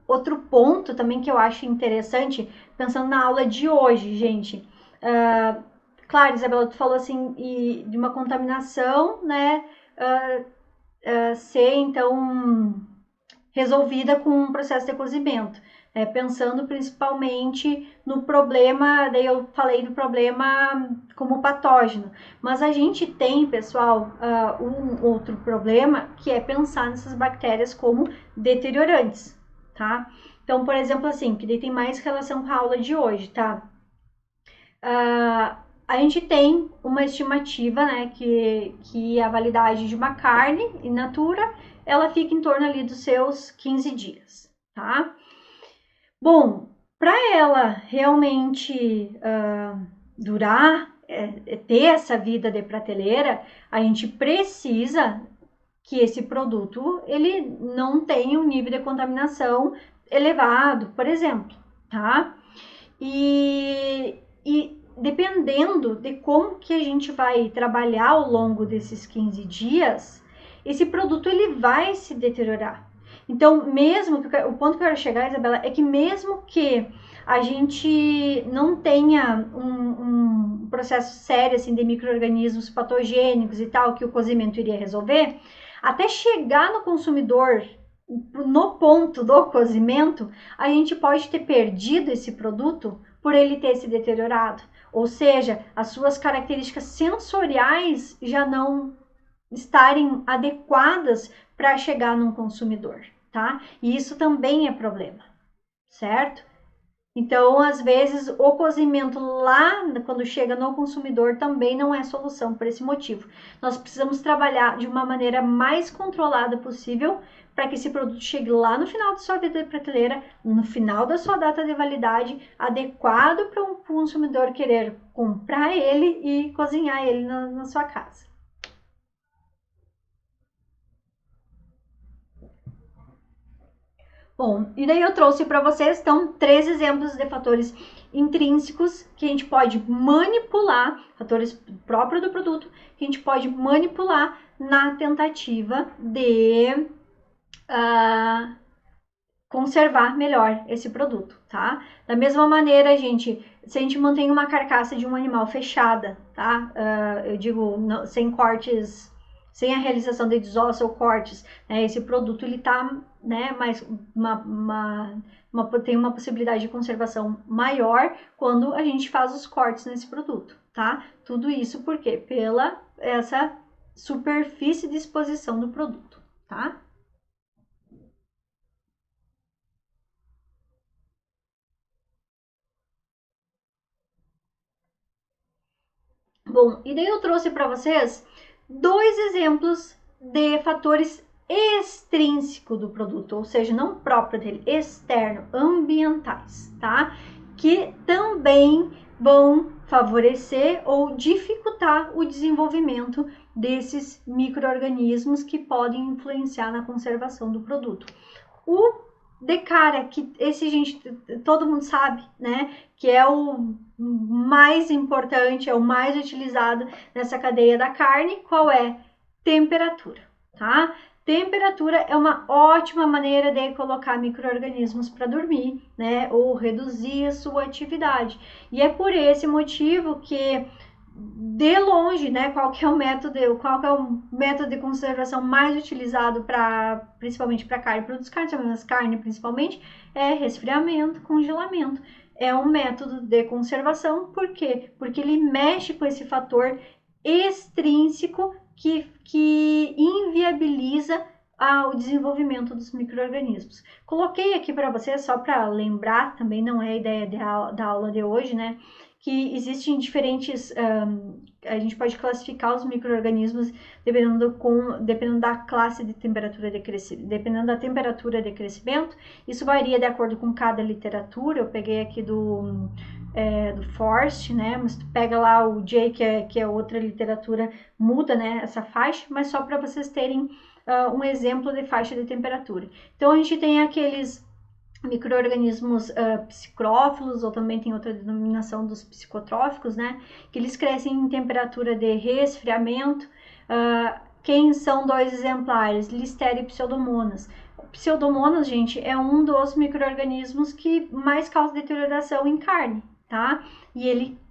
outro ponto também que eu acho interessante, pensando na aula de hoje, gente. Claro, Isabela, tu falou assim de uma contaminação, né? Ser então resolvida com um processo de cozimento. Pensando principalmente no problema, daí eu falei do problema como patógeno, mas a gente tem, pessoal, um outro problema que é pensar nessas bactérias como deteriorantes, tá? Então, por exemplo, assim, que daí tem mais relação com a aula de hoje, tá? A gente tem uma estimativa, né, que a validade de uma carne in natura, ela fica em torno ali dos seus 15 dias, tá? Bom, para ela realmente durar, ter essa vida de prateleira, a gente precisa que esse produto ele não tenha um nível de contaminação elevado, por exemplo, tá? E dependendo de como que a gente vai trabalhar ao longo desses 15 dias, esse produto ele vai se deteriorar. Então, mesmo que o ponto que eu quero chegar, Isabela, é que mesmo que a gente não tenha um processo sério assim, de micro-organismos patogênicos e tal, que o cozimento iria resolver, até chegar no consumidor, no ponto do cozimento, a gente pode ter perdido esse produto por ele ter se deteriorado. Ou seja, as suas características sensoriais já não estarem adequadas para chegar num consumidor, tá? E isso também é problema, certo? Então, às vezes, o cozimento lá, quando chega no consumidor, também não é solução por esse motivo. Nós precisamos trabalhar de uma maneira mais controlada possível para que esse produto chegue lá no final da sua vida de prateleira, no final da sua data de validade, adequado para um consumidor querer comprar ele e cozinhar ele na sua casa. Bom, e daí eu trouxe para vocês, então, 3 exemplos de fatores intrínsecos que a gente pode manipular, fatores próprios do produto, que a gente pode manipular na tentativa de conservar melhor esse produto, tá? Da mesma maneira, gente, se a gente mantém uma carcaça de um animal fechada, tá? Eu digo, não, sem cortes, sem a realização de desossa ou cortes, né? Esse produto, ele tá, né, mais tem uma possibilidade de conservação maior quando a gente faz os cortes nesse produto, tá? Tudo isso por quê? Pela essa superfície de exposição do produto, tá? Bom, e daí eu trouxe para vocês 2 exemplos de fatores extrínsecos do produto, ou seja, não próprio dele, externo, ambientais, tá? Que também vão favorecer ou dificultar o desenvolvimento desses micro-organismos que podem influenciar na conservação do produto. O de cara, que esse gente, todo mundo sabe, né, que é o mais importante, é o mais utilizado nessa cadeia da carne, qual é? Temperatura, tá? Temperatura é uma ótima maneira de colocar micro-organismos para dormir, né, ou reduzir a sua atividade. E é por esse motivo que de longe, né, qual que é o método de conservação mais utilizado para, principalmente para carne, produtos carnes, carne principalmente, é resfriamento, congelamento. É um método de conservação, por quê? Porque ele mexe com esse fator extrínseco que inviabiliza o desenvolvimento dos micro-organismos. Coloquei aqui para vocês, só para lembrar, também não é a ideia da aula de hoje, né? Que existem diferentes, a gente pode classificar os micro-organismos dependendo da classe de temperatura de crescimento, dependendo da temperatura de crescimento. Isso varia de acordo com cada literatura. Eu peguei aqui do Forst, né? Mas tu pega lá o J, que é outra literatura, muda, né, essa faixa, mas só para vocês terem um exemplo de faixa de temperatura. Então a gente tem aqueles micro-organismos psicrófilos, ou também tem outra denominação dos psicotróficos, né? Que eles crescem em temperatura de resfriamento. Quem são 2 exemplares? Listeria e Pseudomonas. Pseudomonas, gente, é um dos micro-organismos que mais causa deterioração em carne, tá? E ele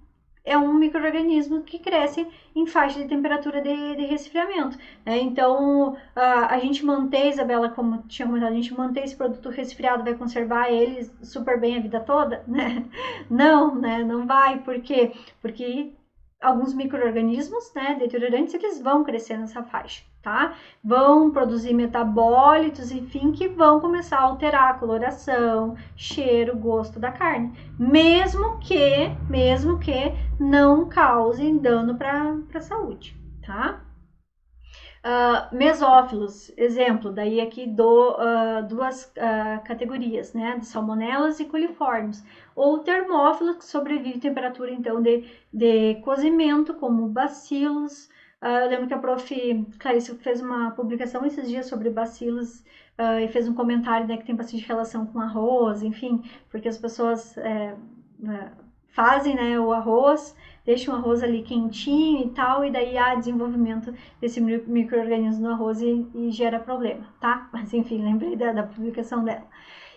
é um micro-organismo que cresce em faixa de temperatura de resfriamento, né? Então, a gente mantém, Isabela, como tinha comentado, a gente mantém esse produto resfriado, vai conservar ele super bem a vida toda, né? Não, né? Não vai, por quê? Porque alguns micro-organismos, né, deteriorantes, eles vão crescer nessa faixa, tá? Vão produzir metabólitos, enfim, que vão começar a alterar a coloração, cheiro, gosto da carne, mesmo que não causem dano para a saúde, tá? Mesófilos, exemplo, daí aqui dou 2 categorias, né, de salmonelas e coliformes, ou termófilos, que sobrevivem a temperatura, então, de cozimento, como bacilos. Eu lembro que a prof. Clarice fez uma publicação esses dias sobre bacilos e fez um comentário, né, que tem bastante relação com arroz, enfim, porque as pessoas fazem, né, o arroz, deixam o arroz ali quentinho e tal, e daí há desenvolvimento desse micro-organismo no arroz e gera problema, tá? Mas enfim, lembrei da publicação dela.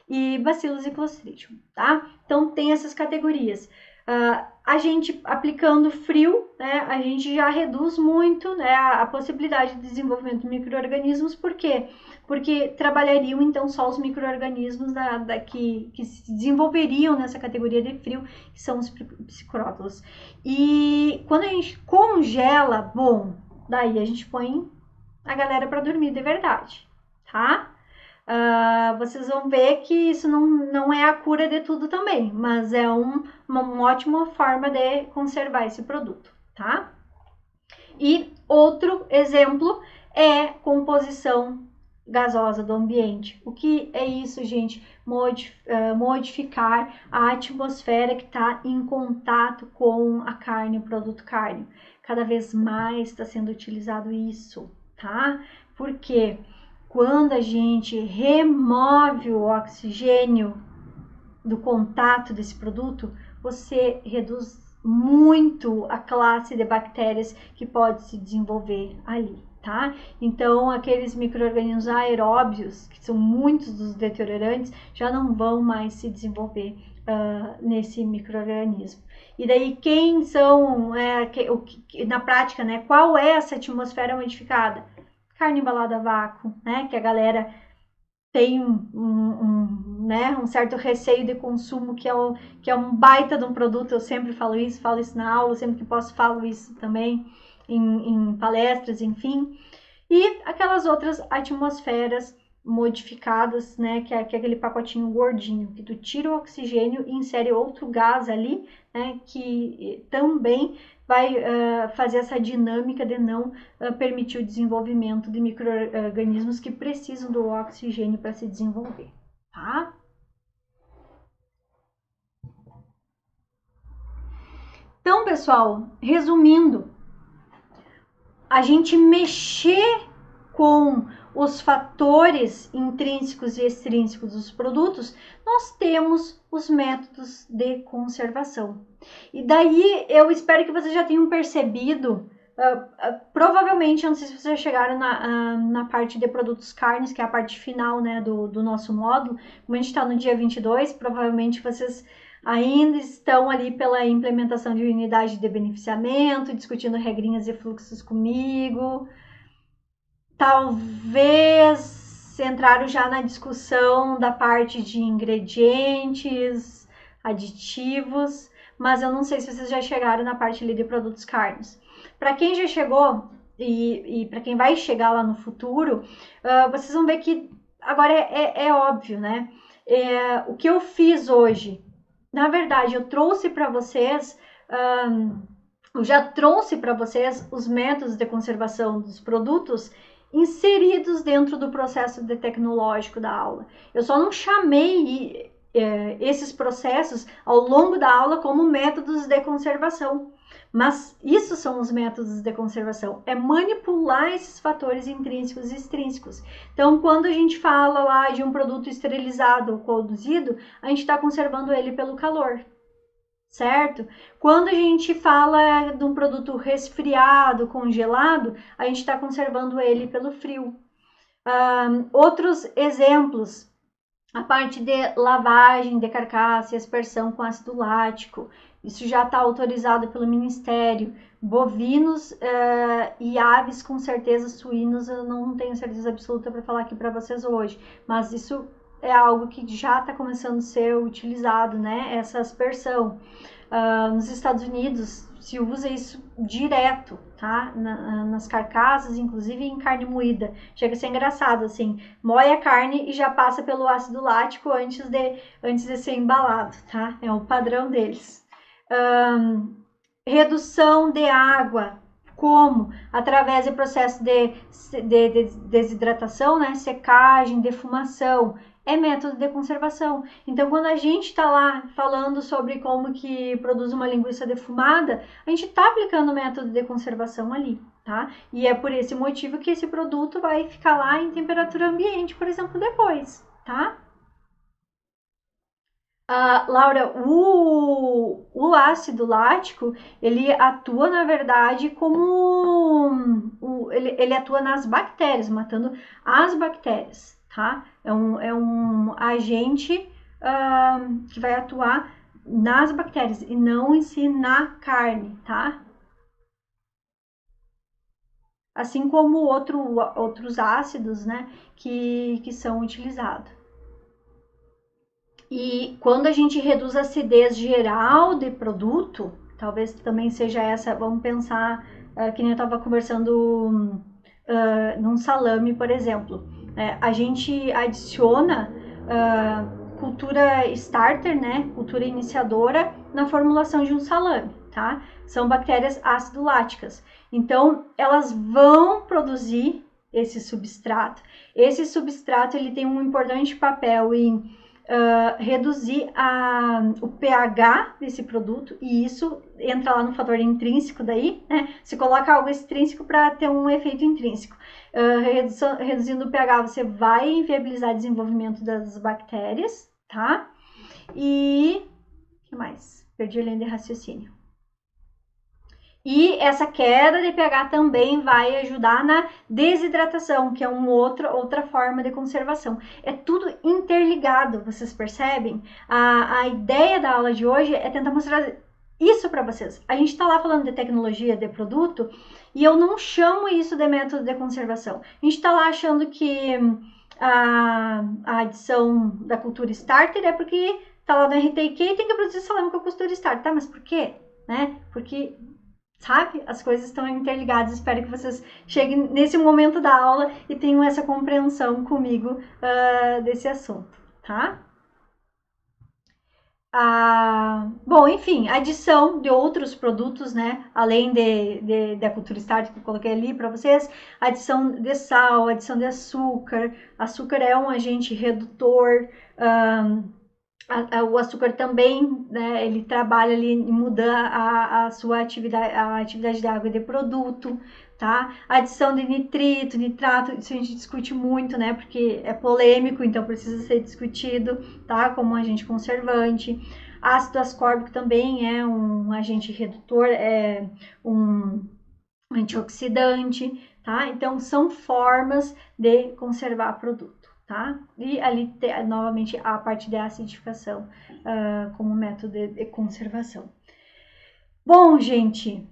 E bacilos e clostridium, tá? Então tem essas categorias. A gente aplicando frio, né, a gente já reduz muito, né, a possibilidade de desenvolvimento de micro-organismos. Por quê? Porque trabalhariam então só os micro-organismos que se desenvolveriam nessa categoria de frio, que são os psicrófilos. E quando a gente congela, bom, daí a gente põe a galera para dormir de verdade, tá? Vocês vão ver que isso não é a cura de tudo também, mas é uma ótima forma de conservar esse produto, tá? E outro exemplo é composição gasosa do ambiente. O que é isso, gente? Modificar a atmosfera que está em contato com a carne, o produto carne. Cada vez mais está sendo utilizado isso, tá? Porque quando a gente remove o oxigênio do contato desse produto, você reduz muito a classe de bactérias que pode se desenvolver ali, tá? Então, aqueles micro-organismos aeróbios, que são muitos dos deteriorantes, já não vão mais se desenvolver nesse micro-organismo. E daí, quem são, na prática, né? Qual é essa atmosfera modificada? Carne embalada a vácuo, né? Que a galera tem um certo receio de consumo, que é um baita de um produto. Eu sempre falo isso na aula, sempre que posso falo isso também em palestras, enfim. E aquelas outras atmosferas modificadas, né, que é aquele pacotinho gordinho, que tu tira o oxigênio e insere outro gás ali, né, que também vai fazer essa dinâmica de não permitir o desenvolvimento de micro-organismos que precisam do oxigênio para se desenvolver, tá? Então, pessoal, resumindo, a gente mexer com os fatores intrínsecos e extrínsecos dos produtos, nós temos os métodos de conservação. E daí eu espero que vocês já tenham percebido, provavelmente, eu não sei se vocês já chegaram na parte de produtos carnes, que é a parte final, né, do nosso módulo. Como a gente está no dia 22, provavelmente vocês ainda estão ali pela implementação de unidade de beneficiamento, discutindo regrinhas e fluxos comigo. Talvez entraram já na discussão da parte de ingredientes, aditivos, mas eu não sei se vocês já chegaram na parte ali de produtos carnes. Para quem já chegou e para quem vai chegar lá no futuro, vocês vão ver que agora é óbvio, né? O que eu fiz hoje, na verdade, eu trouxe para vocês... eu já trouxe para vocês os métodos de conservação dos produtos inseridos dentro do processo de tecnológico da aula. Eu só não chamei esses processos ao longo da aula como métodos de conservação, mas isso são os métodos de conservação, é manipular esses fatores intrínsecos e extrínsecos. Então, quando a gente fala lá de um produto esterilizado ou cozido, a gente está conservando ele pelo calor, certo? Quando a gente fala de um produto resfriado, congelado, a gente está conservando ele pelo frio. Outros exemplos, a parte de lavagem de carcaça e aspersão com ácido lático, isso já está autorizado pelo Ministério. Bovinos e aves, com certeza, suínos, eu não tenho certeza absoluta para falar aqui para vocês hoje, mas isso é algo que já está começando a ser utilizado, né? Essa aspersão. Nos Estados Unidos se usa isso direto, tá? Nas carcaças, inclusive em carne moída. Chega a ser engraçado, assim, moe a carne e já passa pelo ácido lático antes de ser embalado, tá? É o padrão deles. Redução de água, como? Através do processo de desidratação, né? Secagem, defumação. É método de conservação. Então, quando a gente está lá falando sobre como que produz uma linguiça defumada, a gente está aplicando o método de conservação ali, tá? E é por esse motivo que esse produto vai ficar lá em temperatura ambiente, por exemplo, depois, tá? Laura, o ácido lático, ele atua, na verdade, como... ele atua nas bactérias, matando as bactérias. Tá? É um agente que vai atuar nas bactérias e não em si na carne, tá? Assim como outros ácidos, né, que são utilizados. E quando a gente reduz a acidez geral de produto, talvez também seja essa, vamos pensar, que nem eu estava conversando num salame, por exemplo. A gente adiciona cultura starter, né, cultura iniciadora, na formulação de um salame, tá? São bactérias ácido-láticas. Então, elas vão produzir esse substrato. Esse substrato ele tem um importante papel em reduzir o pH desse produto, e isso entra lá no fator intrínseco daí, né? Se coloca algo extrínseco para ter um efeito intrínseco. Reduzindo o pH, você vai inviabilizar o desenvolvimento das bactérias, tá? E o que mais? Perdi a linha de raciocínio. E essa queda de pH também vai ajudar na desidratação, que é outra forma de conservação. É tudo interligado, vocês percebem? A ideia da aula de hoje é tentar mostrar isso para vocês. A gente está lá falando de tecnologia, de produto, e eu não chamo isso de método de conservação. A gente está lá achando que a adição da cultura starter é porque está lá no RTK e tem que produzir salame com a cultura starter. Tá, mas por quê? Né? Porque... sabe? As coisas estão interligadas. Espero que vocês cheguem nesse momento da aula e tenham essa compreensão comigo desse assunto, tá? Bom, enfim, adição de outros produtos, né? Além da cultura starter que eu coloquei ali para vocês, adição de sal, adição de açúcar. Açúcar é um agente redutor. O açúcar também, né, ele trabalha ali em mudar a sua atividade de água e de produto, tá? Adição de nitrito, nitrato, isso a gente discute muito, né, porque é polêmico, então precisa ser discutido, tá? Como um agente conservante. Ácido ascórbico também é um agente redutor, é um antioxidante, tá? Então são formas de conservar produto. Tá? E ali novamente a parte da acidificação como método de conservação. Bom, gente,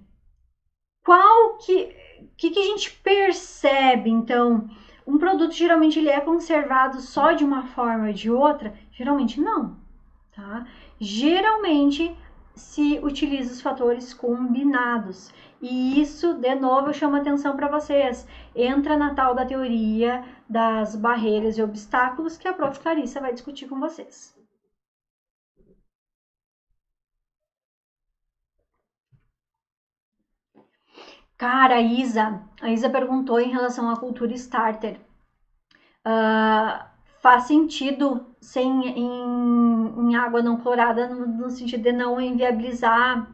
que a gente percebe então? Um produto geralmente ele é conservado só de uma forma ou de outra? Geralmente não, tá? Geralmente se utiliza os fatores combinados. E isso, de novo, eu chamo a atenção para vocês. Entra na tal da teoria das barreiras e obstáculos que a prof. Clarissa vai discutir com vocês. Cara, a Isa perguntou em relação à cultura starter. Faz sentido em água não clorada no sentido de não inviabilizar,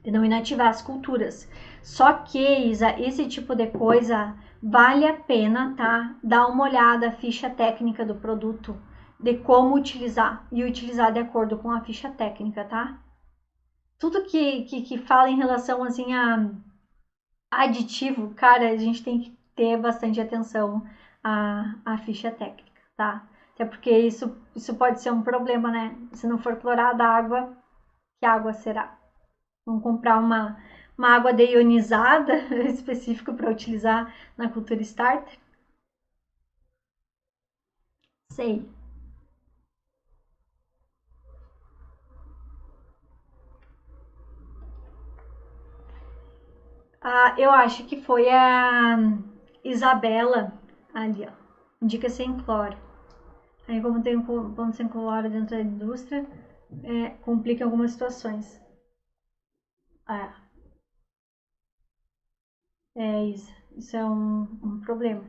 de não inativar as culturas. Só que, Isa, esse tipo de coisa vale a pena, tá? Dar uma olhada a ficha técnica do produto, de como utilizar e utilizar de acordo com a ficha técnica, tá? Tudo que fala em relação assim a aditivo, cara, a gente tem que ter bastante atenção à ficha técnica, tá? Até porque isso pode ser um problema, né? Se não for clorada a água, que água será? Vamos comprar uma água deionizada específica para utilizar na cultura starter? Sei. Eu acho que foi a Isabela ali, ó. Indica sem cloro. Aí, como tem ponto sem cloro dentro da indústria, complica algumas situações. Isso é um problema.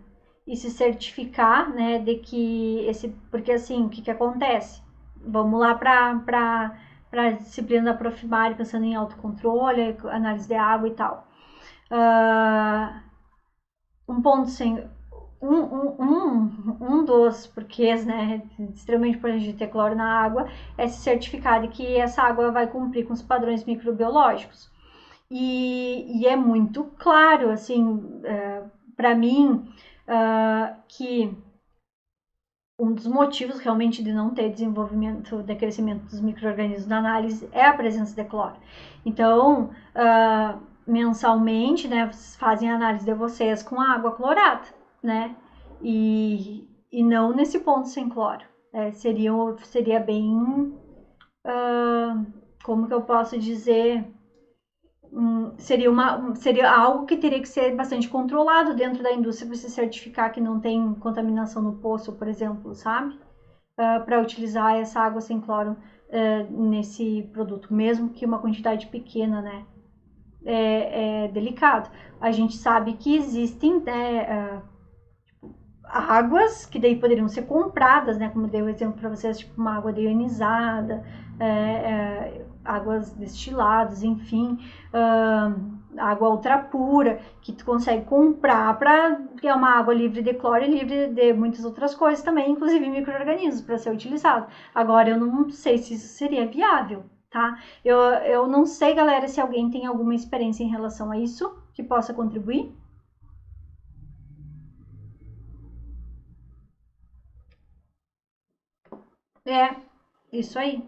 E se certificar, né, de que porque assim, o que acontece? Vamos lá para a disciplina da Profimari, pensando em autocontrole, análise de água e tal. Um dos porquês, né, extremamente importante de ter cloro na água é se certificar de que essa água vai cumprir com os padrões microbiológicos. E é muito claro, assim, para mim, que um dos motivos realmente de não ter desenvolvimento, de crescimento dos micro-organismos na análise é a presença de cloro. Então, mensalmente, né, vocês fazem a análise de vocês com a água clorada, né, e não nesse ponto sem cloro. Seria bem, como que eu posso dizer... seria algo que teria que ser bastante controlado dentro da indústria para se certificar que não tem contaminação no poço, por exemplo, sabe? Para utilizar essa água sem cloro nesse produto, mesmo que uma quantidade pequena, né? é delicado. A gente sabe que existem, né, águas que daí poderiam ser compradas, né? Como eu dei o exemplo para vocês, tipo uma água deionizada, águas destiladas, enfim, água ultra pura, que tu consegue comprar que é uma água livre de cloro e livre de muitas outras coisas também, inclusive micro-organismos, para ser utilizado. Agora, eu não sei se isso seria viável, tá? Eu não sei, galera, se alguém tem alguma experiência em relação a isso que possa contribuir. É, isso aí.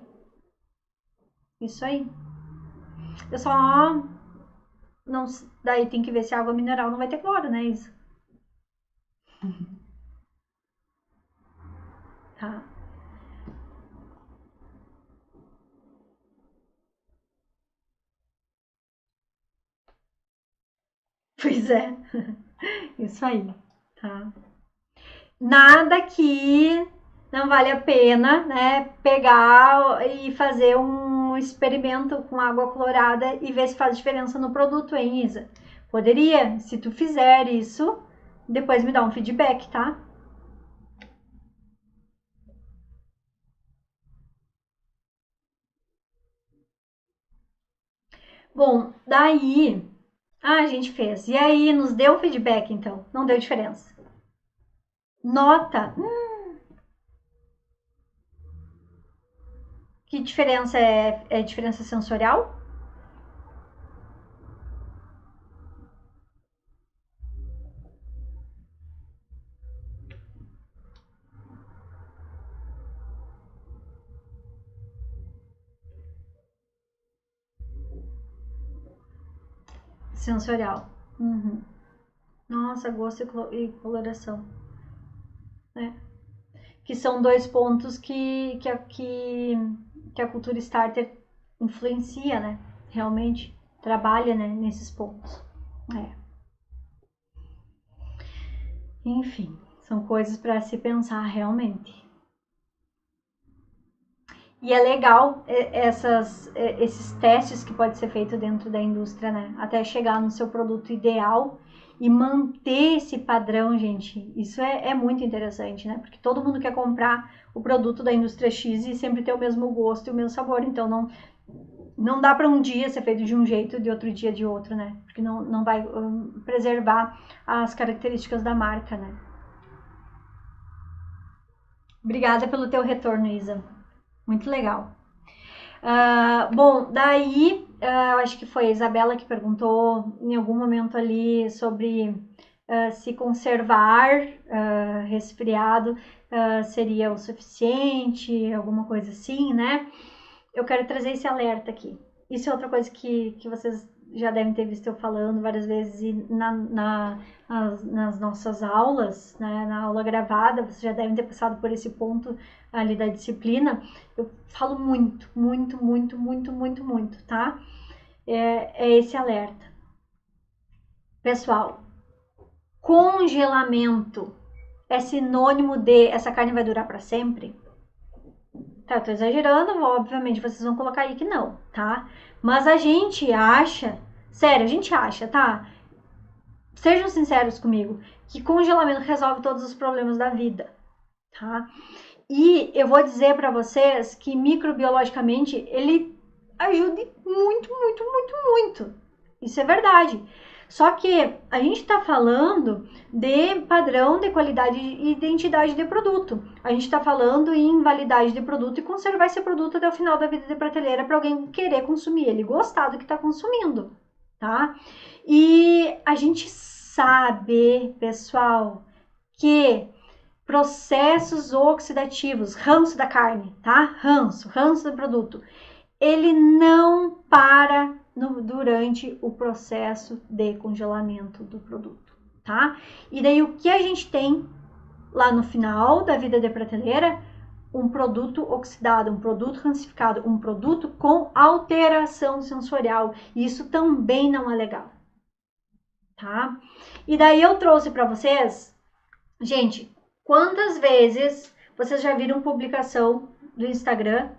Isso aí. Eu só não. Daí tem que ver se a água mineral não vai ter cloro, né? Isso. Tá. Pois é. Isso aí. Tá. Nada que não vale a pena, né? Pegar e fazer um experimento com água clorada e ver se faz diferença no produto, hein, Isa? Poderia, se tu fizer isso, depois me dá um feedback, tá? Bom, daí a gente fez. E aí, nos deu feedback, então. Não deu diferença. Nota. Que diferença é diferença sensorial? Sensorial. Uhum. Nossa, gosto e coloração. Né? Que são dois pontos que a cultura starter influencia, né? Realmente trabalha, né, nesses pontos. É. Enfim, são coisas para se pensar realmente. E é legal esses testes que pode ser feito dentro da indústria, né? Até chegar no seu produto ideal e manter esse padrão, gente. Isso é muito interessante, né? Porque todo mundo quer comprar o produto da indústria X e sempre ter o mesmo gosto e o mesmo sabor. Então não dá para um dia ser feito de um jeito e de outro dia de outro, né? Porque não vai preservar as características da marca, né? Obrigada pelo teu retorno, Isa. Muito legal. Bom, daí eu acho que foi a Isabela que perguntou em algum momento ali sobre se conservar resfriado seria o suficiente, alguma coisa assim, né? Eu quero trazer esse alerta aqui. Isso é outra coisa que vocês já devem ter visto eu falando várias vezes e nas nossas aulas, né, na aula gravada, vocês já devem ter passado por esse ponto ali da disciplina. Eu falo muito, muito, muito, muito, muito, muito, tá? É esse alerta. Pessoal, congelamento é sinônimo de essa carne vai durar para sempre? Tá, eu tô exagerando, obviamente vocês vão colocar aí que não, tá? Mas a gente acha, sério, a gente acha, tá? Sejam sinceros comigo, que congelamento resolve todos os problemas da vida, tá? E eu vou dizer para vocês que microbiologicamente ele ajuda muito, muito, muito, muito. Isso é verdade. Só que a gente está falando de padrão de qualidade e identidade de produto. A gente está falando em validade de produto e conservar esse produto até o final da vida de prateleira para alguém querer consumir ele, gostar do que está consumindo, tá? E a gente sabe, pessoal, que processos oxidativos, ranço da carne, tá? Ranço do produto. Ele não para durante o processo de congelamento do produto, tá? E daí o que a gente tem lá no final da vida de prateleira? Um produto oxidado, um produto rancificado, um produto com alteração sensorial. Isso também não é legal, tá? E daí eu trouxe para vocês, gente, quantas vezes vocês já viram publicação do Instagram?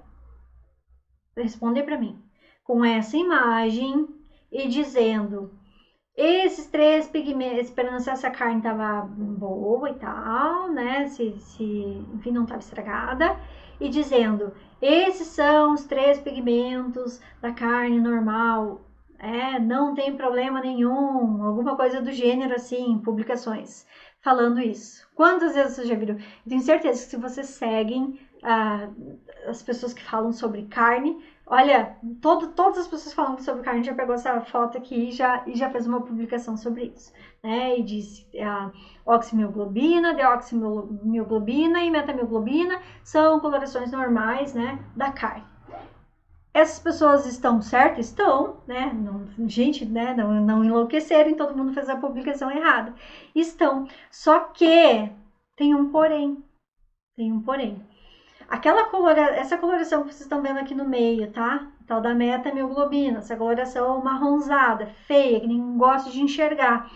Respondem para mim. Com essa imagem e dizendo esses 3 pigmentos, esperando se essa carne estava boa e tal, né? Enfim, não estava estragada. E dizendo, esses são os 3 pigmentos da carne normal. Não tem problema nenhum. Alguma coisa do gênero assim, publicações falando isso. Quantas vezes vocês já viram? Eu tenho certeza que se vocês seguem as pessoas que falam sobre carne, olha, todas as pessoas falando sobre carne já pegou essa foto aqui e já fez uma publicação sobre isso, né? E disse a oximioglobina, deoximioglobina e metamioglobina são colorações normais, né, da carne. Essas pessoas estão certas? Estão, né? Não, gente, né? Não enlouqueceram, todo mundo fez a publicação errada. Estão. Só que tem um porém. Tem um porém. Essa coloração que vocês estão vendo aqui no meio, tá? Tal da metamioglobina, essa coloração marronzada, feia, que ninguém gosta de enxergar.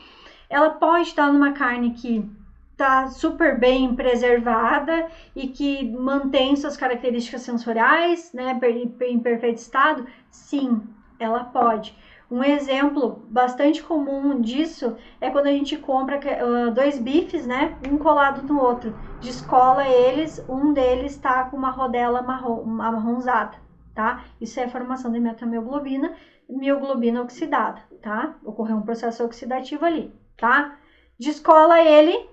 Ela pode estar numa carne que tá super bem preservada e que mantém suas características sensoriais, né, em perfeito estado? Sim, ela pode. Um exemplo bastante comum disso é quando a gente compra 2 bifes, né, um colado no outro, descola eles, um deles está com uma rodela amarronzada, tá? Isso é a formação de metamioglobina, mioglobina oxidada, tá? Ocorreu um processo oxidativo ali, tá? Descola ele,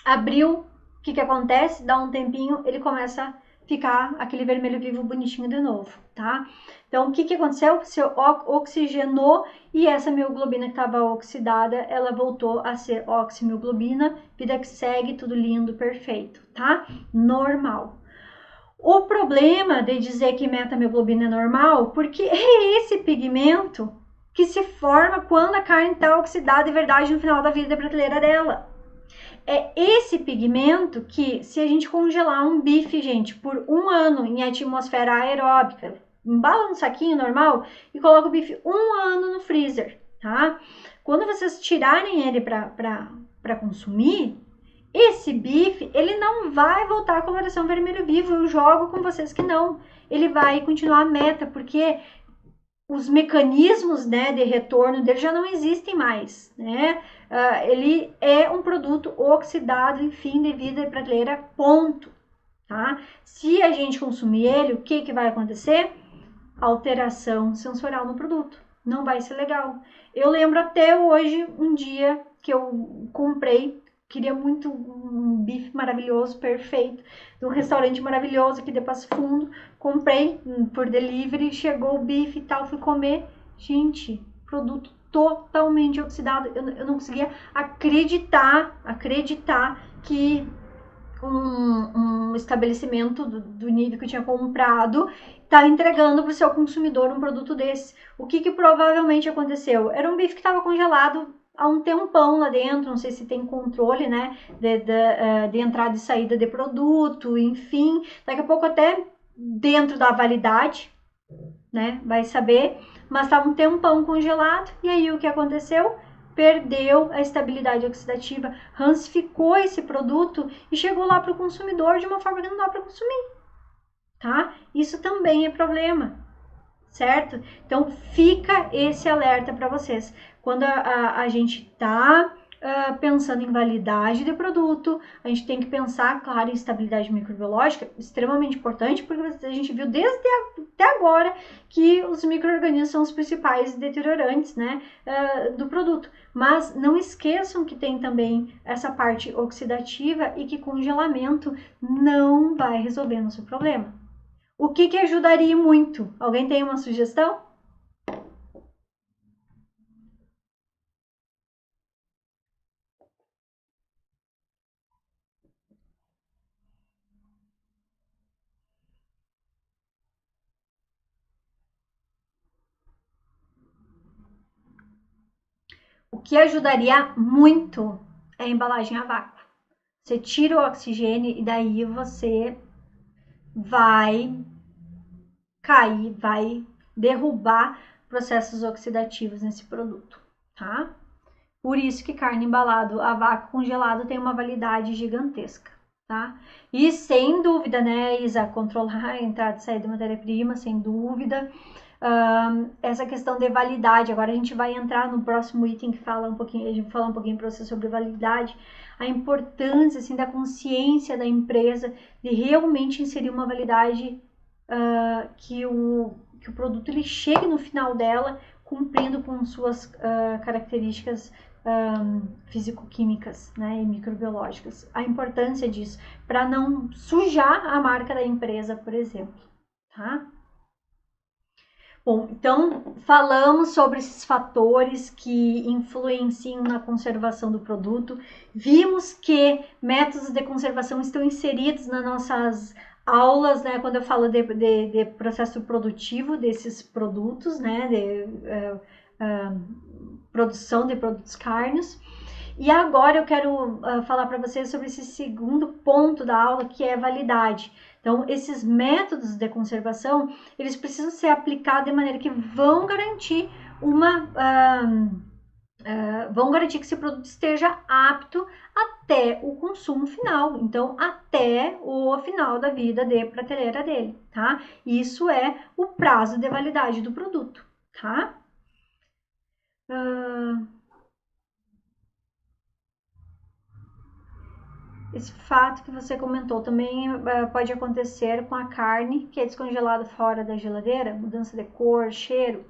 abriu, o que acontece? Dá um tempinho, ele começa a ficar aquele vermelho vivo bonitinho de novo, tá? Então, o que aconteceu? Se oxigenou e essa mioglobina que estava oxidada, ela voltou a ser oximioglobina, vida que segue, tudo lindo, perfeito, tá? Normal. O problema de dizer que metamioglobina é normal, porque é esse pigmento que se forma quando a carne está oxidada de verdade no final da vida da prateleira dela. É esse pigmento que, se a gente congelar um bife, gente, por 1 ano em atmosfera aeróbica, embala no saquinho normal e coloca o bife 1 ano no freezer, tá? Quando vocês tirarem ele para consumir, esse bife, ele não vai voltar à coloração vermelho vivo. Eu jogo com vocês que não. Ele vai continuar meta, porque os mecanismos, né, de retorno dele já não existem mais, né? Ele é um produto oxidado em fim de vida de prateleira, ponto, tá? Se a gente consumir ele, o que vai acontecer? Alteração sensorial no produto. Não vai ser legal. Eu lembro até hoje, um dia que eu comprei, queria muito um bife maravilhoso, perfeito, de um restaurante maravilhoso aqui de Passo Fundo. Comprei por delivery, chegou o bife e tal, fui comer. Gente, produto totalmente oxidado. Eu não conseguia acreditar que um estabelecimento do nível que eu tinha comprado tá entregando para o seu consumidor um produto desse. O que provavelmente aconteceu? Era um bife que estava congelado há um tempão lá dentro, não sei se tem controle, né, de entrada e saída de produto, enfim, daqui a pouco até dentro da validade, né, vai saber, mas estava um tempão congelado, e aí o que aconteceu? Perdeu a estabilidade oxidativa, rancificou esse produto e chegou lá para o consumidor de uma forma que não dá para consumir, tá? Isso também é problema, certo? Então, fica esse alerta para vocês. Quando a gente tá pensando em validade de produto, a gente tem que pensar, claro, em estabilidade microbiológica, extremamente importante, porque a gente viu até agora que os micro-organismos são os principais deteriorantes, né, do produto. Mas não esqueçam que tem também essa parte oxidativa e que congelamento não vai resolver nosso problema. O que ajudaria muito? Alguém tem uma sugestão? O que ajudaria muito é a embalagem a vácuo. Você tira o oxigênio e daí você vai cair, vai derrubar processos oxidativos nesse produto, tá? Por isso que carne embalado a vácuo congelado tem uma validade gigantesca, tá? E sem dúvida, né, Isa, controlar a entrada e saída de matéria-prima, sem dúvida. essa questão de validade. Agora a gente vai entrar no próximo item que fala um pouquinho, a gente vai falar um pouquinho para você sobre validade, a importância assim da consciência da empresa de realmente inserir uma validade que o produto ele chegue no final dela cumprindo com suas características físico-químicas, né, e microbiológicas. A importância disso para não sujar a marca da empresa, por exemplo, tá? Bom, então falamos sobre esses fatores que influenciam na conservação do produto. Vimos que métodos de conservação estão inseridos nas nossas aulas, né? Quando eu falo de processo produtivo desses produtos, né? Produção de produtos cárneos. E agora eu quero falar para vocês sobre esse segundo ponto da aula, que é validade. Então, esses métodos de conservação, eles precisam ser aplicados de maneira que vão garantir vão garantir que esse produto esteja apto até o consumo final, então até o final da vida de prateleira dele, tá? Isso é o prazo de validade do produto, tá? Esse fato que você comentou também pode acontecer com a carne que é descongelada fora da geladeira, mudança de cor, cheiro.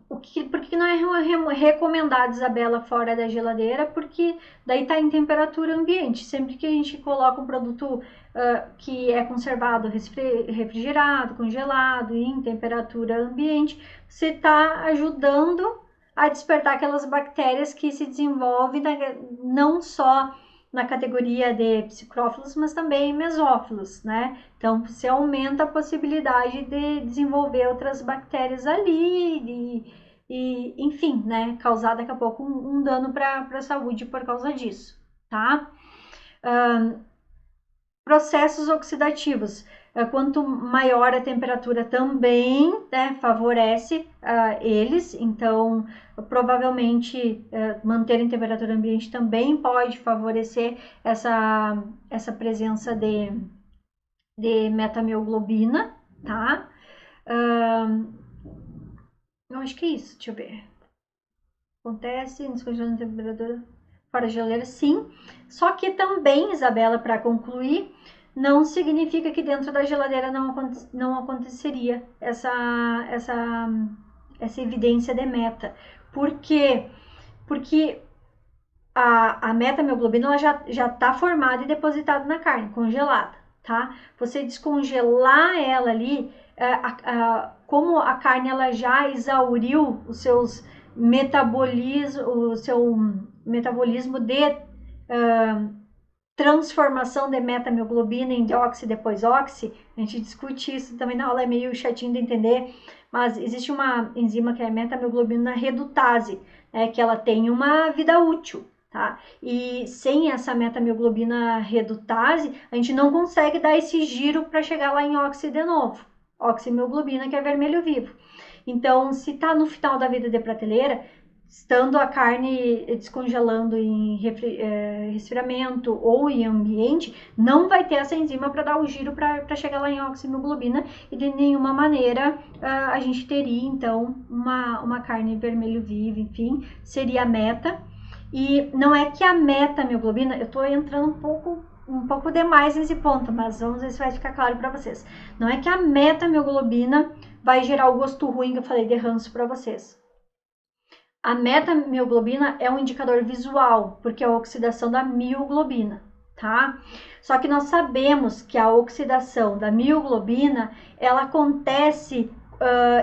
Por que não é recomendado, Isabela, fora da geladeira? Porque daí está em temperatura ambiente. Sempre que a gente coloca um produto que é conservado, refrigerado, congelado, em temperatura ambiente, você está ajudando a despertar aquelas bactérias que se desenvolvem não só na categoria de psicófilos, mas também mesófilos, né? Então, você aumenta a possibilidade de desenvolver outras bactérias ali e enfim, né? Causar daqui a pouco um dano para a saúde por causa disso, tá? Processos oxidativos. Quanto maior a temperatura também, né, favorece eles, então provavelmente manter em temperatura ambiente também pode favorecer essa presença de metamioglobina, tá? Eu acho que é isso, deixa eu ver. Acontece, descongelando a temperatura fora da geladeira, sim. Só que também, Isabela, para concluir, não significa que dentro da geladeira não aconteceria essa evidência de meta. Por quê? Porque a metamioglobina ela já está formada e depositada na carne, congelada, tá? Você descongelar ela ali, como a carne ela já exauriu o seu metabolismo de transformação de metamioglobina em deoxi depois oxi, a gente discute isso também na aula, é meio chatinho de entender, mas existe uma enzima que é a metamioglobina redutase, né, que ela tem uma vida útil, tá? E sem essa metamioglobina redutase, a gente não consegue dar esse giro para chegar lá em oxi de novo, oximioglobina, que é vermelho vivo. Então, se tá no final da vida de prateleira, estando a carne descongelando em resfriamento ou em ambiente, não vai ter essa enzima para dar o giro para chegar lá em oximioglobina e de nenhuma maneira a gente teria, então, uma carne vermelho vivo, enfim, seria a meta. E não é que a metamioglobina, eu estou entrando um pouco demais nesse ponto, mas vamos ver se vai ficar claro para vocês. Não é que a metamioglobina vai gerar o gosto ruim que eu falei de ranço para vocês. A metamioglobina é um indicador visual, porque é a oxidação da mioglobina, tá? Só que nós sabemos que a oxidação da mioglobina, ela acontece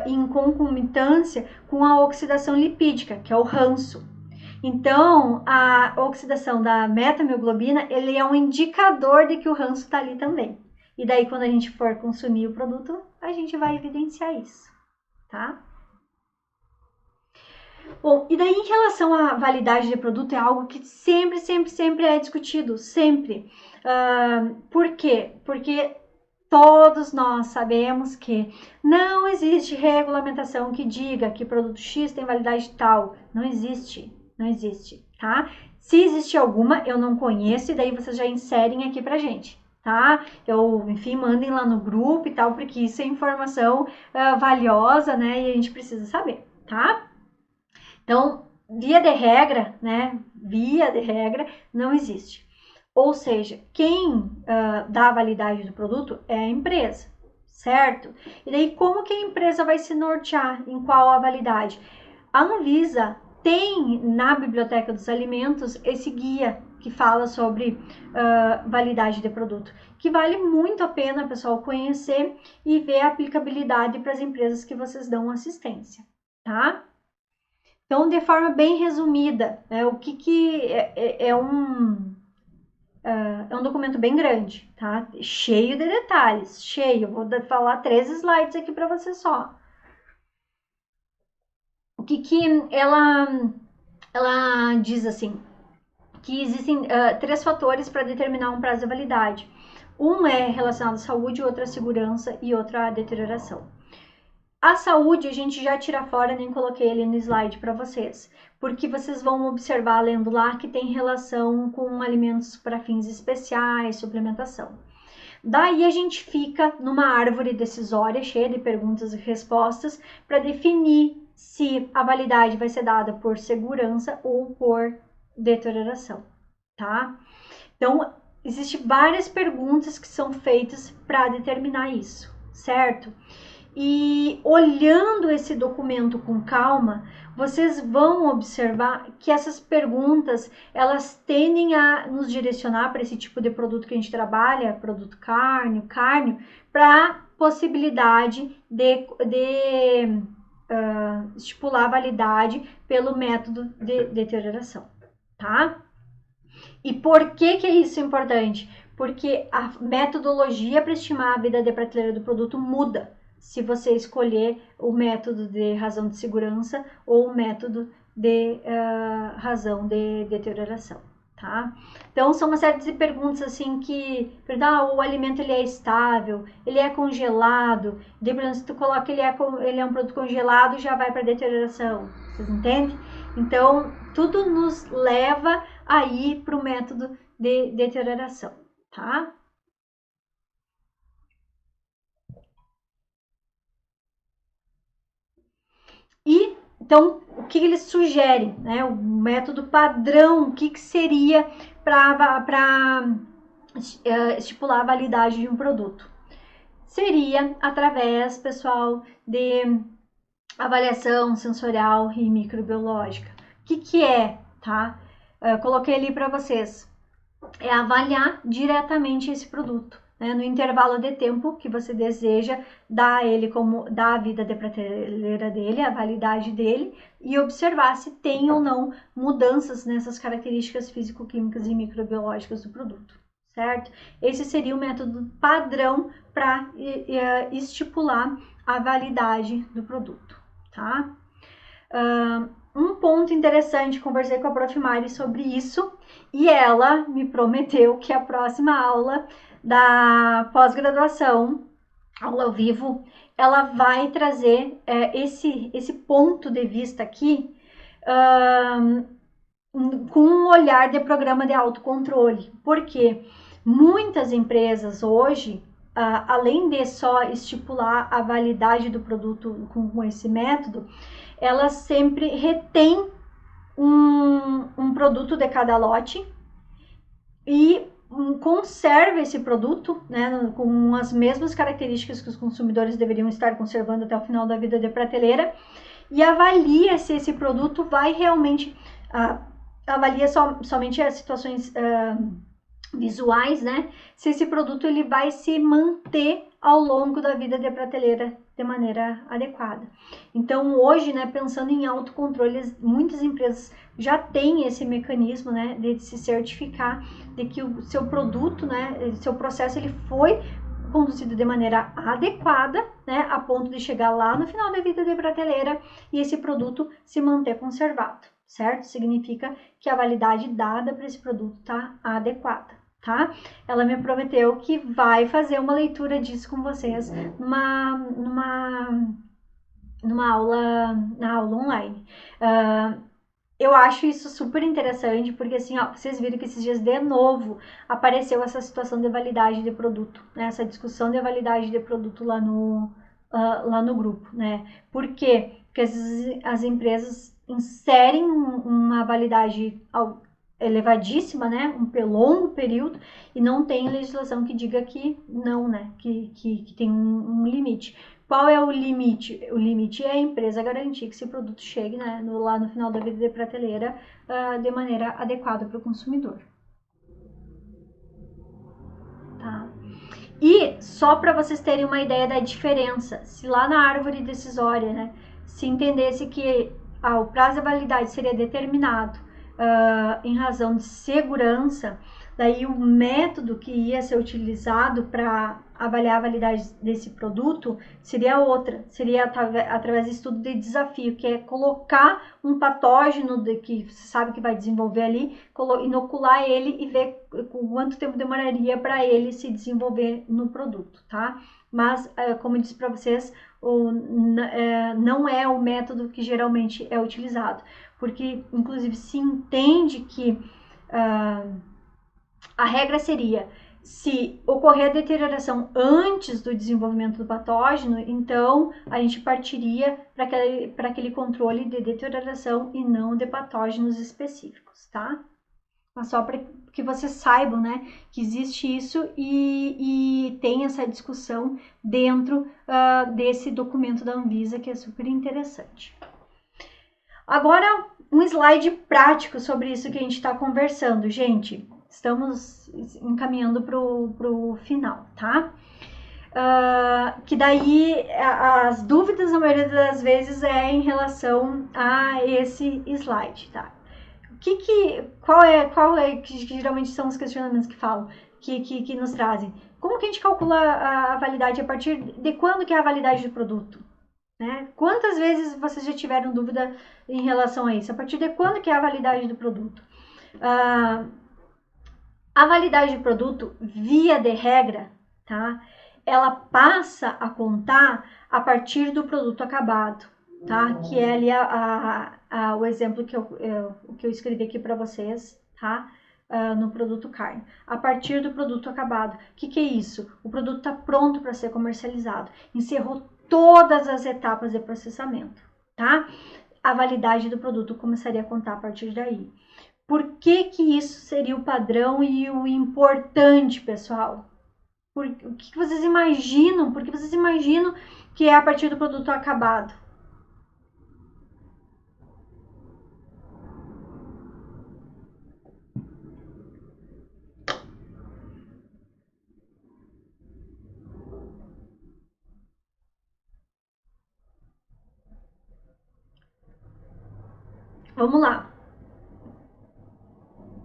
em concomitância com a oxidação lipídica, que é o ranço. Então, a oxidação da metamioglobina, ele é um indicador de que o ranço está ali também. E daí, quando a gente for consumir o produto, a gente vai evidenciar isso, tá? Bom, e daí em relação à validade de produto, é algo que sempre é discutido, sempre. Por quê? Porque todos nós sabemos que não existe regulamentação que diga que produto X tem validade tal. Não existe, tá? Se existe alguma, eu não conheço, e daí vocês já inserem aqui pra gente, tá? Enfim, mandem lá no grupo e tal, porque isso é informação valiosa, né? E a gente precisa saber, tá? Então, via de regra, né? Via de regra, não existe. Ou seja, quem dá a validade do produto é a empresa, certo? E daí, como que a empresa vai se nortear em qual a validade? A Anvisa tem na Biblioteca dos Alimentos esse guia que fala sobre validade de produto, que vale muito a pena, pessoal, conhecer e ver a aplicabilidade para as empresas que vocês dão assistência, tá? Então, de forma bem resumida, né, o que é um documento bem grande, tá? Cheio de detalhes, cheio. Vou falar 3 slides aqui para você só. O que ela diz assim, que existem 3 fatores para determinar um prazo de validade. Um é relacionado à saúde, outro à segurança e outro à deterioração. A saúde a gente já tira fora, nem coloquei ali no slide para vocês, porque vocês vão observar lendo lá que tem relação com alimentos para fins especiais, suplementação. Daí a gente fica numa árvore decisória cheia de perguntas e respostas para definir se a validade vai ser dada por segurança ou por deterioração, tá? Então, existem várias perguntas que são feitas para determinar isso, certo? E olhando esse documento com calma, vocês vão observar que essas perguntas, elas tendem a nos direcionar para esse tipo de produto que a gente trabalha, produto carne, para possibilidade de estipular a validade pelo método de deterioração, tá? E por que é isso importante? Porque a metodologia para estimar a vida de prateleira do produto muda se você escolher o método de razão de segurança ou o método de razão de deterioração, tá? Então, são uma série de perguntas assim que, o alimento ele é estável, ele é congelado, se tu coloca ele é um produto congelado, já vai para deterioração, vocês entendem? Então, tudo nos leva a ir para o método de deterioração, tá? E, então, o que eles sugerem, né? O método padrão, o que seria para estipular a validade de um produto? Seria através, pessoal, de avaliação sensorial e microbiológica. O que é, tá? Coloquei ali para vocês. É avaliar diretamente esse produto, né? No intervalo de tempo que você deseja dar a vida de prateleira dele, a validade dele, e observar se tem ou não mudanças nessas características físico-químicas e microbiológicas do produto, certo? Esse seria o método padrão para estipular a validade do produto, tá? Um ponto interessante, conversei com a Prof. Mari sobre isso e ela me prometeu que a próxima aula da pós-graduação, aula ao vivo, ela vai trazer esse ponto de vista aqui com um olhar de programa de autocontrole, porque muitas empresas hoje, além de só estipular a validade do produto com esse método, elas sempre retém um produto de cada lote e conserva esse produto, né, com as mesmas características que os consumidores deveriam estar conservando até o final da vida de prateleira, e avalia se esse produto vai realmente, avalia somente as situações visuais, né, se esse produto ele vai se manter ao longo da vida de prateleira de maneira adequada. Então, hoje, né, pensando em autocontrole, muitas empresas já têm esse mecanismo, né, de se certificar de que o seu produto, né, seu processo, ele foi conduzido de maneira adequada, né, a ponto de chegar lá no final da vida de prateleira e esse produto se manter conservado, certo? Significa que a validade dada para esse produto está adequada, tá? Ela me prometeu que vai fazer uma leitura disso com vocês numa aula, na aula online. Eu acho isso super interessante, porque assim, ó, vocês viram que esses dias de novo apareceu essa situação de validade de produto, né? Essa discussão de validade de produto lá no grupo, né? Por quê? Porque as empresas inserem uma validade elevadíssima, né? Um longo período, e não tem legislação que diga que não, né? Que tem um limite. Qual é o limite? O limite é a empresa garantir que esse produto chegue, né, lá no final da vida de prateleira de maneira adequada para o consumidor. Tá? E só para vocês terem uma ideia da diferença, se lá na árvore decisória, né, se entendesse que o prazo de validade seria determinado em razão de segurança, daí o método que ia ser utilizado para avaliar a validade desse produto seria outra, seria através de estudo de desafio, que é colocar um patógeno que você sabe que vai desenvolver ali, inocular ele e ver quanto tempo demoraria para ele se desenvolver no produto, tá? Mas, como eu disse para vocês, não é o método que geralmente é utilizado, porque, inclusive, se entende que a regra seria, se ocorrer a deterioração antes do desenvolvimento do patógeno, então a gente partiria para aquele controle de deterioração e não de patógenos específicos, tá? Mas só para que vocês saibam, né, que existe isso e tem essa discussão dentro desse documento da Anvisa, que é super interessante. Agora, um slide prático sobre isso que a gente está conversando, gente. Estamos encaminhando para o final, tá? Que daí as dúvidas, na maioria das vezes, é em relação a esse slide, tá? Qual é que geralmente são os questionamentos que falam, que nos trazem? Como que a gente calcula a validade? A partir de quando que é a validade do produto? Né? Quantas vezes vocês já tiveram dúvida em relação a isso? A partir de quando que é a validade do produto? A validade do produto, via de regra, tá? Ela passa a contar a partir do produto acabado, tá? Que é ali o exemplo que eu escrevi aqui para vocês, tá? No produto carne. A partir do produto acabado. O que é isso? O produto está pronto para ser comercializado. Encerrou todas as etapas de processamento, tá? A validade do produto começaria a contar a partir daí. Por que isso seria o padrão e o importante, pessoal? O que vocês imaginam? Por que vocês imaginam que é a partir do produto acabado? Vamos lá.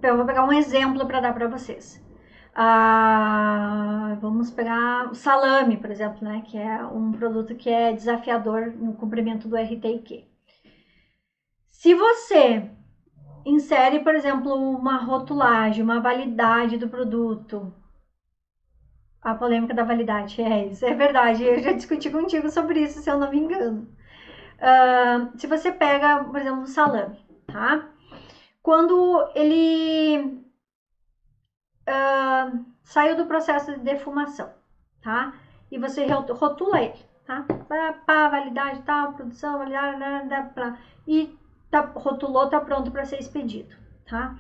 Eu vou pegar um exemplo para dar para vocês. Vamos pegar o salame, por exemplo, né? Que é um produto que é desafiador no cumprimento do RTIQ. Se você insere, por exemplo, uma rotulagem, uma validade do produto, a polêmica da validade, isso é verdade. Eu já discuti contigo sobre isso, se eu não me engano. Se você pega, por exemplo, o salame, tá? Quando ele saiu do processo de defumação, tá? E você rotula ele, tá? Validade, tal, produção, validade, e rotulou, tá pronto para ser expedido, tá?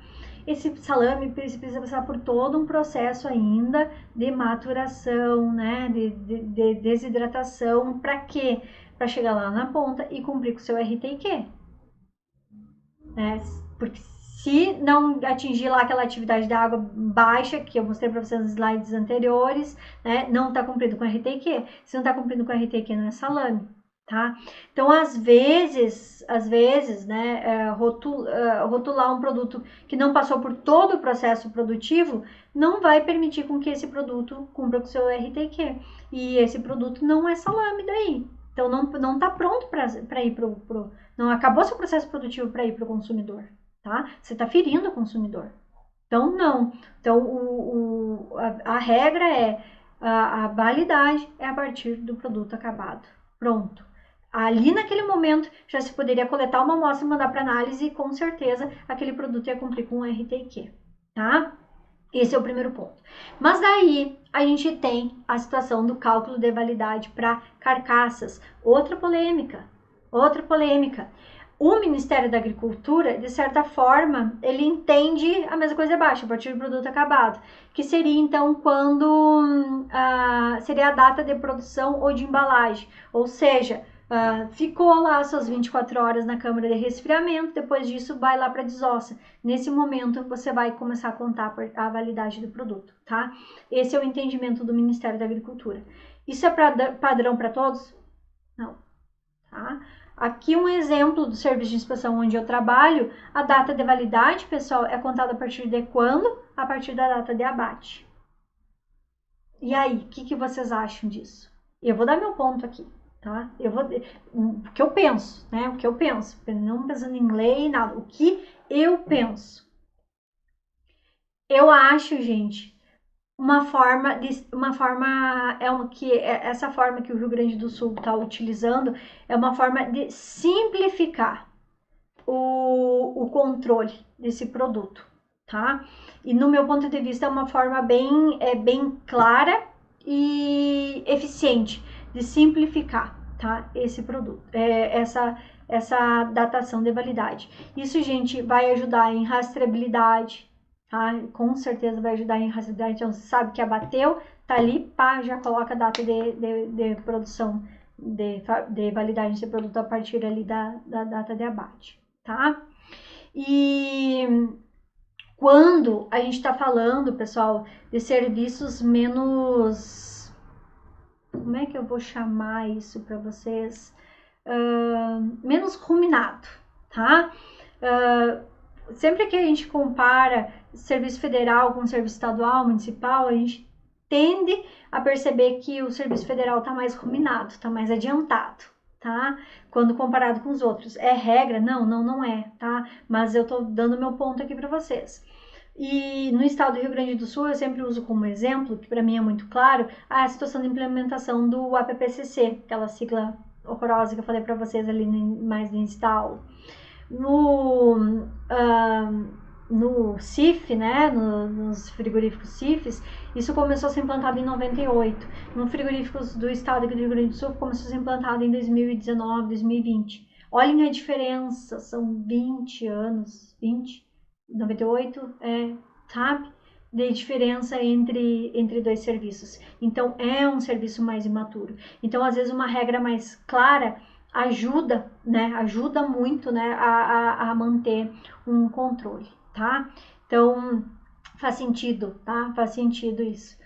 Esse salame precisa passar por todo um processo ainda de maturação, né? De desidratação, para quê? Para chegar lá na ponta e cumprir com o seu RTIQ, né? Porque se não atingir lá aquela atividade da água baixa, que eu mostrei para vocês nos slides anteriores, né, não está cumprindo com a RTQ. Se não está cumprindo com a RTQ, não é salame, tá? Então, às vezes, né, rotular um produto que não passou por todo o processo produtivo não vai permitir com que esse produto cumpra com o seu RTQ. E esse produto não é salame daí. Então, não está pronto para ir não acabou seu processo produtivo para ir para o consumidor, tá? Você está ferindo o consumidor. Então, não. Então, a regra é a validade é a partir do produto acabado. Pronto. ali naquele momento já se poderia coletar uma amostra e mandar para análise e com certeza aquele produto ia cumprir com o RTQ, tá? Esse é o primeiro ponto. Mas daí a gente tem a situação do cálculo de validade para carcaças. Outra polêmica. O Ministério da Agricultura, de certa forma, ele entende a mesma coisa abaixo, a partir do produto acabado, que seria então quando seria a data de produção ou de embalagem, ou seja, ficou lá suas 24 horas na câmara de resfriamento, depois disso vai lá para a desossa. Nesse momento você vai começar a contar a validade do produto, tá? Esse é o entendimento do Ministério da Agricultura. Isso é padrão para todos? Não, tá? Aqui um exemplo do serviço de inspeção onde eu trabalho, a data de validade, pessoal, é contada a partir de quando? A partir da data de abate. E aí, o que vocês acham disso? Eu vou dar meu ponto aqui, tá? O que eu penso, né? O que eu penso, não pensando em lei, nada. O que eu penso? Eu acho, gente, essa forma que o Rio Grande do Sul está utilizando é uma forma de simplificar o controle desse produto, tá? E no meu ponto de vista é uma forma bem clara e eficiente de simplificar, tá? Esse produto, essa datação de validade. Isso, gente, vai ajudar em rastreabilidade, tá? Com certeza vai ajudar em rastreabilidade. Então, você sabe que abateu, tá ali, pá, já coloca a data de produção, de validade desse produto a partir ali da data de abate, tá? E quando a gente tá falando, pessoal, de serviços menos... Como é que eu vou chamar isso para vocês? Menos ruminado, tá? Sempre que a gente compara serviço federal com serviço estadual, municipal, a gente tende a perceber que o serviço federal está mais ruminado, está mais adiantado, tá? Quando comparado com os outros. É regra? Não é, tá? Mas eu tô dando meu ponto aqui para vocês. E no estado do Rio Grande do Sul, eu sempre uso como exemplo, que para mim é muito claro, a situação de implementação do APPCC, aquela sigla horrorosa que eu falei para vocês ali mais no início da aula. No CIF, né, nos frigoríficos CIFs, isso começou a ser implantado em 98. No frigoríficos do estado do Rio Grande do Sul, começou a ser implantado em 2019, 2020. Olhem a diferença, são 20 anos, 98, sabe? De diferença entre dois serviços. Então, é um serviço mais imaturo. Então, às vezes, uma regra mais clara ajuda, né? Ajuda muito, né? A manter um controle, tá? Então, faz sentido, tá? Faz sentido isso.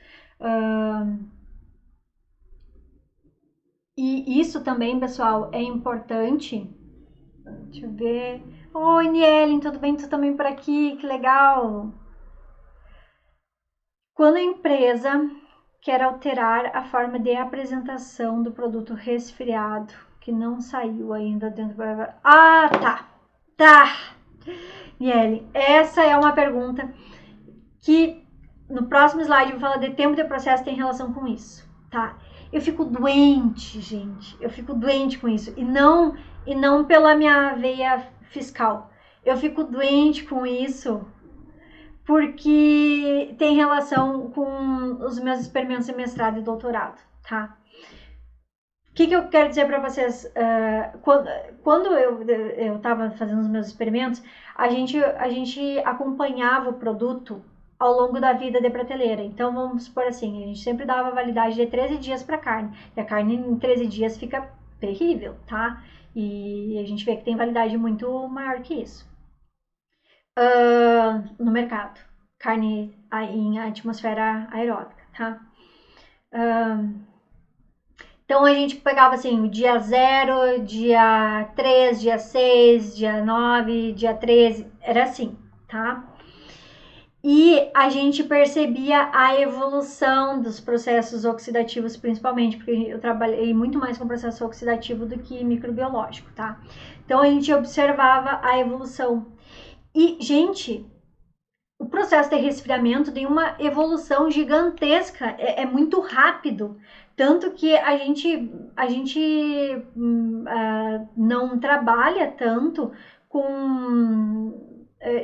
E isso também, pessoal, é importante. Deixa eu ver. Oi, Nielen, tudo bem? Tu também por aqui? Que legal! Quando a empresa quer alterar a forma de apresentação do produto resfriado, que não saiu ainda dentro do... Tá! Nielen, essa é uma pergunta que no próximo slide eu vou falar de tempo de processo tem relação com isso, tá? Eu fico doente, gente. Eu fico doente com isso. E não pela minha veia fiscal. Eu fico doente com isso porque tem relação com os meus experimentos de mestrado e doutorado, tá? O que eu quero dizer para vocês? Quando eu estava fazendo os meus experimentos, a gente acompanhava o produto ao longo da vida de prateleira. Então, vamos supor assim, a gente sempre dava validade de 13 dias para carne. E a carne em 13 dias fica terrível, tá? E a gente vê que tem validade muito maior que isso. No mercado. Carne em atmosfera aeróbica, tá? Então, a gente pegava assim, o dia 0, dia 3, dia 6, dia 9, dia 13, era assim, tá? E a gente percebia a evolução dos processos oxidativos, principalmente, porque eu trabalhei muito mais com processo oxidativo do que microbiológico, tá? Então, a gente observava a evolução. E, gente, o processo de resfriamento tem uma evolução gigantesca, é muito rápido, Tanto que a gente não trabalha tanto com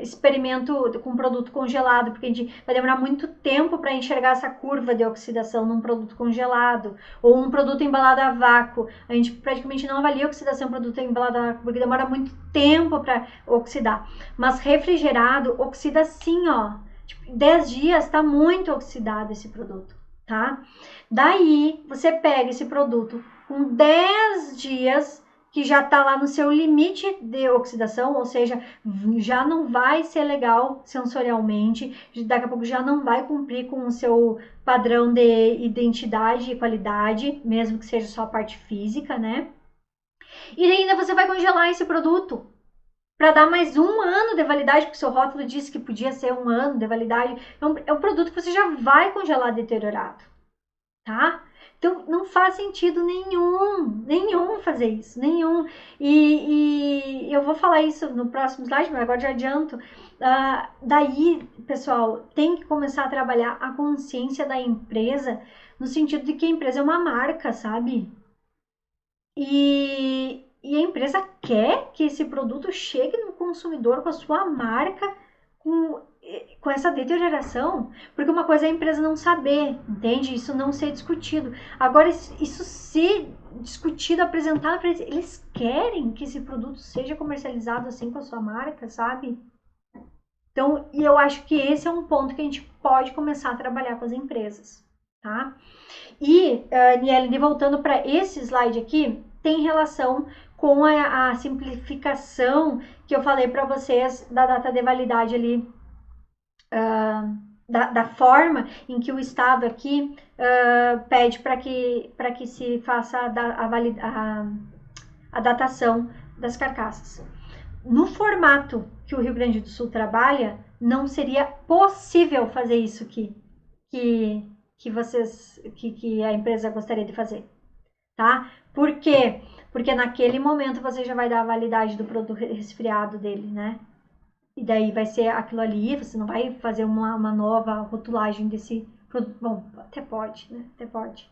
experimento com produto congelado, porque a gente vai demorar muito tempo para enxergar essa curva de oxidação num produto congelado ou um produto embalado a vácuo. A gente praticamente não avalia a oxidação em produto embalado a vácuo porque demora muito tempo para oxidar. Mas refrigerado oxida sim, ó. Tipo, 10 dias está muito oxidado esse produto, tá? Daí você pega esse produto com 10 dias que já está lá no seu limite de oxidação, ou seja, já não vai ser legal sensorialmente, daqui a pouco já não vai cumprir com o seu padrão de identidade e qualidade, mesmo que seja só a parte física, né? E ainda você vai congelar esse produto para dar mais 1 ano de validade, porque o seu rótulo disse que podia ser 1 ano de validade. É um produto que você já vai congelar deteriorado, tá? Então, não faz sentido nenhum fazer isso, nenhum. E eu vou falar isso no próximo slide, mas agora já adianto. Daí, pessoal, tem que começar a trabalhar a consciência da empresa, no sentido de que a empresa é uma marca, sabe? E a empresa quer que esse produto chegue no consumidor com a sua marca, com essa deterioração, porque uma coisa é a empresa não saber, entende? Isso não ser discutido. Agora, isso ser discutido, apresentado para eles, eles querem que esse produto seja comercializado assim com a sua marca, sabe? Então, e eu acho que esse é um ponto que a gente pode começar a trabalhar com as empresas, tá? E, Niele, voltando para esse slide aqui, tem relação com a simplificação que eu falei para vocês da data de validade ali, da forma em que o Estado aqui pede para que se faça a datação das carcaças. No formato que o Rio Grande do Sul trabalha, não seria possível fazer isso que a empresa gostaria de fazer, tá? Por quê? Porque naquele momento você já vai dar a validade do produto resfriado dele, né? E daí vai ser aquilo ali, você não vai fazer uma nova rotulagem desse produto. Bom, até pode, né? Até pode.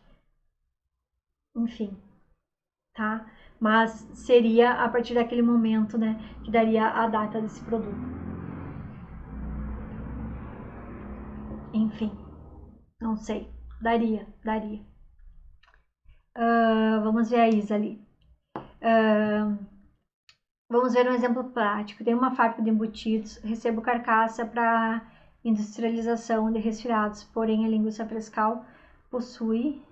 Enfim, tá? Mas seria a partir daquele momento, né, que daria a data desse produto. Enfim, não sei. Daria. Vamos ver a Isa ali. Vamos ver um exemplo prático. Tem uma fábrica de embutidos, recebo carcaça para industrialização de resfriados, porém a linguiça frescal possui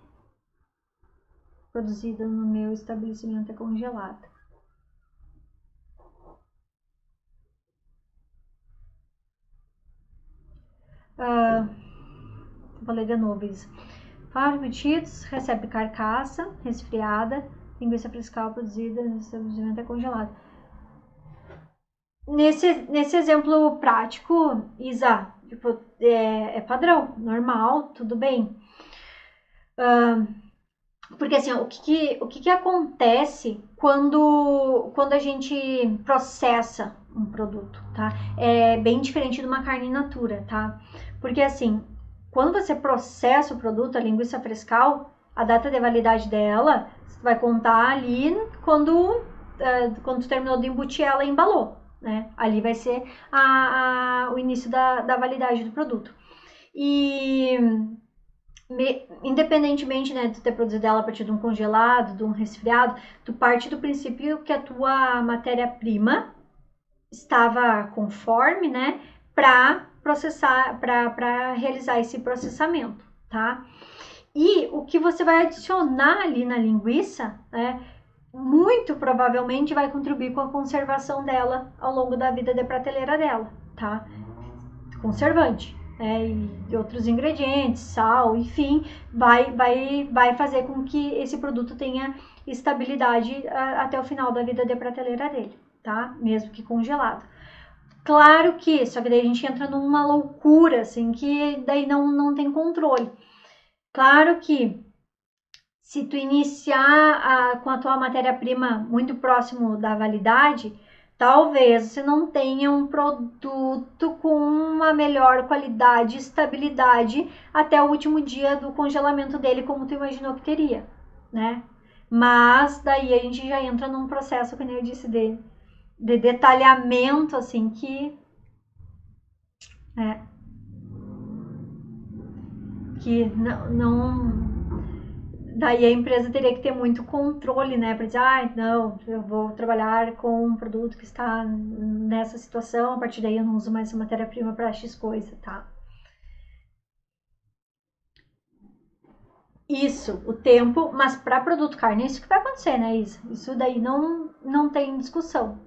produzida no meu estabelecimento é congelada. Vou ler de novo isso. Fábrica de embutidos, recebe carcaça resfriada, linguiça frescal produzida no estabelecimento é congelada. Nesse exemplo prático, Isa, tipo, é padrão, normal, tudo bem. Porque assim, o que acontece quando a gente processa um produto, tá? É bem diferente de uma carne in natura, tá? Porque assim, quando você processa o produto, a linguiça frescal, a data de validade dela, você vai contar ali quando tu terminou de embutir ela e embalou, né? Ali vai ser o início da validade do produto. E independentemente, né, de ter produzido ela a partir de um congelado, de um resfriado, tu parte do princípio que a tua matéria-prima estava conforme, né, para processar, para realizar esse processamento, tá? E o que você vai adicionar ali na linguiça, né, muito provavelmente vai contribuir com a conservação dela ao longo da vida de prateleira dela, tá? Conservante. E outros ingredientes, sal, enfim, vai fazer com que esse produto tenha estabilidade até o final da vida de prateleira dele, tá? Mesmo que congelado. Claro que, só que daí a gente entra numa loucura, assim, que daí não tem controle. Claro que se tu iniciar com a tua matéria-prima muito próximo da validade, Talvez você não tenha um produto com uma melhor qualidade e estabilidade até o último dia do congelamento dele, como tu imaginou que teria, né? Mas daí a gente já entra num processo, como eu disse, de detalhamento, assim, que não daí a empresa teria que ter muito controle, né, para dizer, não, eu vou trabalhar com um produto que está nessa situação, a partir daí eu não uso mais essa matéria-prima para X coisa, tá? Isso, o tempo, mas para produto carne é isso que vai acontecer, né, Isa? Isso daí não tem discussão.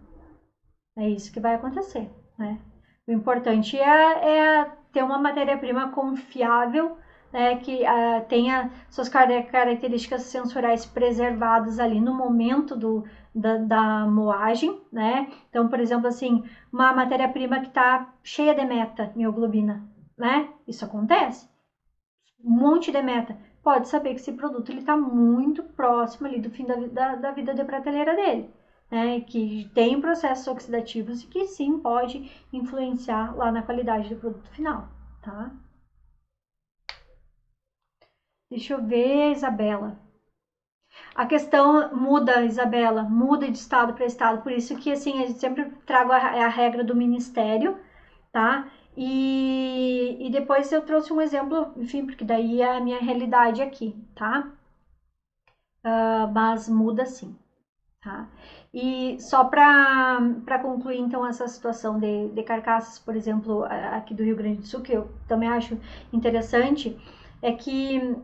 É isso que vai acontecer, né? O importante é ter uma matéria-prima confiável, né, que tenha suas características sensoriais preservadas ali no momento da moagem, né? Então, por exemplo, assim, uma matéria-prima que está cheia de meta-mioglobina, né? Isso acontece. Um monte de meta. Pode saber que esse produto está muito próximo ali do fim da vida de prateleira dele. Né, que tem processos oxidativos e que sim pode influenciar lá na qualidade do produto final, tá? Deixa eu ver, Isabela. A questão muda, Isabela, muda de estado para estado, por isso que assim, a gente sempre trago a regra do ministério, tá? E depois eu trouxe um exemplo, enfim, porque daí é a minha realidade aqui, tá? Mas muda sim. Tá? E só para concluir, então, essa situação de carcaças, por exemplo, aqui do Rio Grande do Sul, que eu também acho interessante, é que,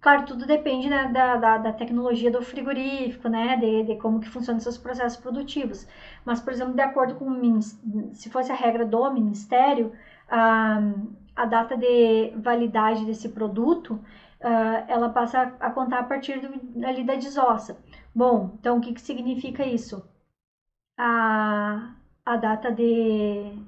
claro, tudo depende, né, da tecnologia do frigorífico, né, de como que funcionam esses processos produtivos. Mas, por exemplo, de acordo com se fosse a regra do Ministério, a data de validade desse produto, ela passa a contar a partir ali da desossa. Bom, então o que significa isso? A data de.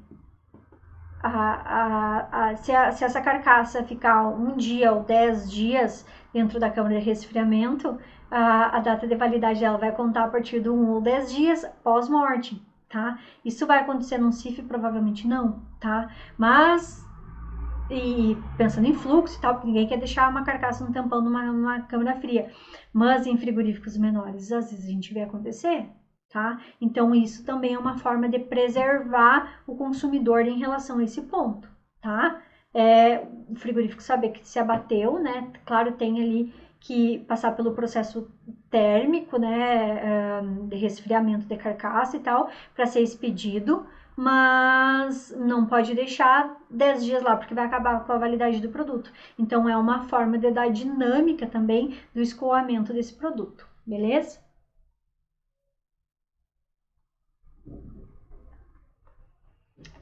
Se essa carcaça ficar um dia ou 10 dias dentro da câmara de resfriamento, a data de validade dela vai contar a partir de 1 ou 10 dias pós-morte, tá? Isso vai acontecer num CIF? Provavelmente não, tá? Mas, e pensando em fluxo e tal, porque ninguém quer deixar uma carcaça no tampão numa câmara fria, mas em frigoríficos menores, às vezes a gente vê acontecer, tá? Então, isso também é uma forma de preservar o consumidor em relação a esse ponto, tá? O frigorífico saber que se abateu, né? Claro, tem ali que passar pelo processo térmico, né? De resfriamento de carcaça e tal, para ser expedido, mas não pode deixar 10 dias lá, porque vai acabar com a validade do produto. Então, é uma forma de dar dinâmica também do escoamento desse produto, beleza?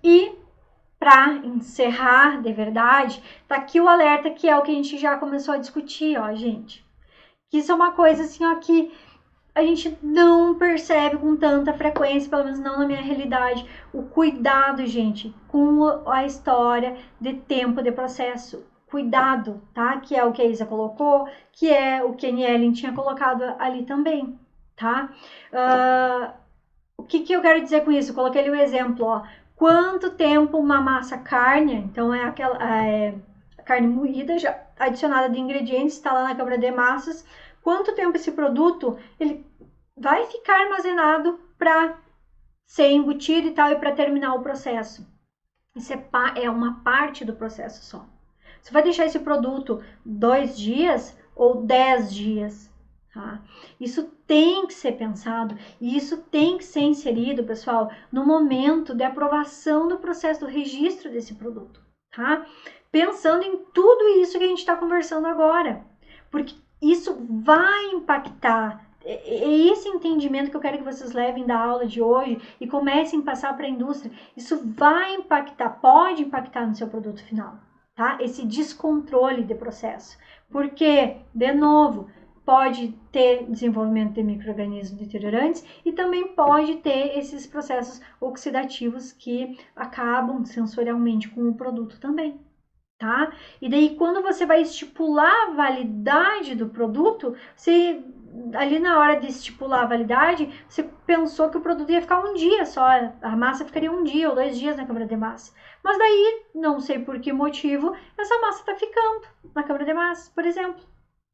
E para encerrar de verdade, tá aqui o alerta que é o que a gente já começou a discutir, ó, gente. Que isso é uma coisa assim, ó, que a gente não percebe com tanta frequência, pelo menos não na minha realidade, o cuidado, gente, com a história de tempo de processo. Cuidado, tá? Que é o que a Isa colocou, que é o que a Nielen tinha colocado ali também, tá? O que eu quero dizer com isso? Eu coloquei ali o exemplo, ó. Quanto tempo uma massa carne, então é aquela carne moída, já adicionada de ingredientes, está lá na câmara de massas. Quanto tempo esse produto ele vai ficar armazenado para ser embutido e tal e para terminar o processo? Isso é uma parte do processo só. Você vai deixar esse produto 2 dias ou 10 dias? Tá? Isso tem que ser pensado e isso tem que ser inserido, pessoal, no momento de aprovação do processo do registro desse produto, tá? Pensando em tudo isso que a gente está conversando agora, porque isso vai impactar. É esse entendimento que eu quero que vocês levem da aula de hoje e comecem a passar para a indústria. Isso vai impactar, pode impactar no seu produto final, tá? Esse descontrole de processo. Porque, de novo, pode ter desenvolvimento de micro-organismos deteriorantes e também pode ter esses processos oxidativos que acabam sensorialmente com o produto também, tá? E daí, quando você vai estipular a validade do produto, você ali na hora de estipular a validade, você pensou que o produto ia ficar um dia só, a massa ficaria um dia ou 2 dias na câmara de massa. Mas daí, não sei por que motivo, essa massa está ficando na câmara de massa, por exemplo,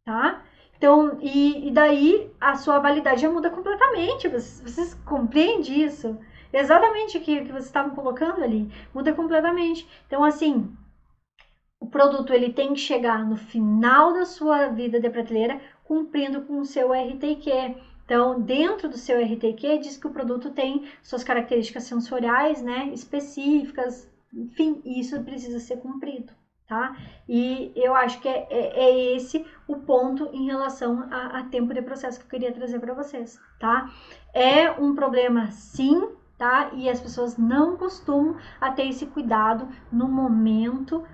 tá? Então, e daí a sua validade já muda completamente, vocês compreendem isso? Exatamente o que vocês estavam colocando ali, muda completamente. Então, assim, o produto ele tem que chegar no final da sua vida de prateleira cumprindo com o seu RTQ. Então, dentro do seu RTQ, diz que o produto tem suas características sensoriais, né, específicas, enfim, isso precisa ser cumprido, tá? E eu acho que é esse o ponto em relação a tempo de processo que eu queria trazer para vocês, tá? É um problema, sim, tá? E as pessoas não costumam a ter esse cuidado no momento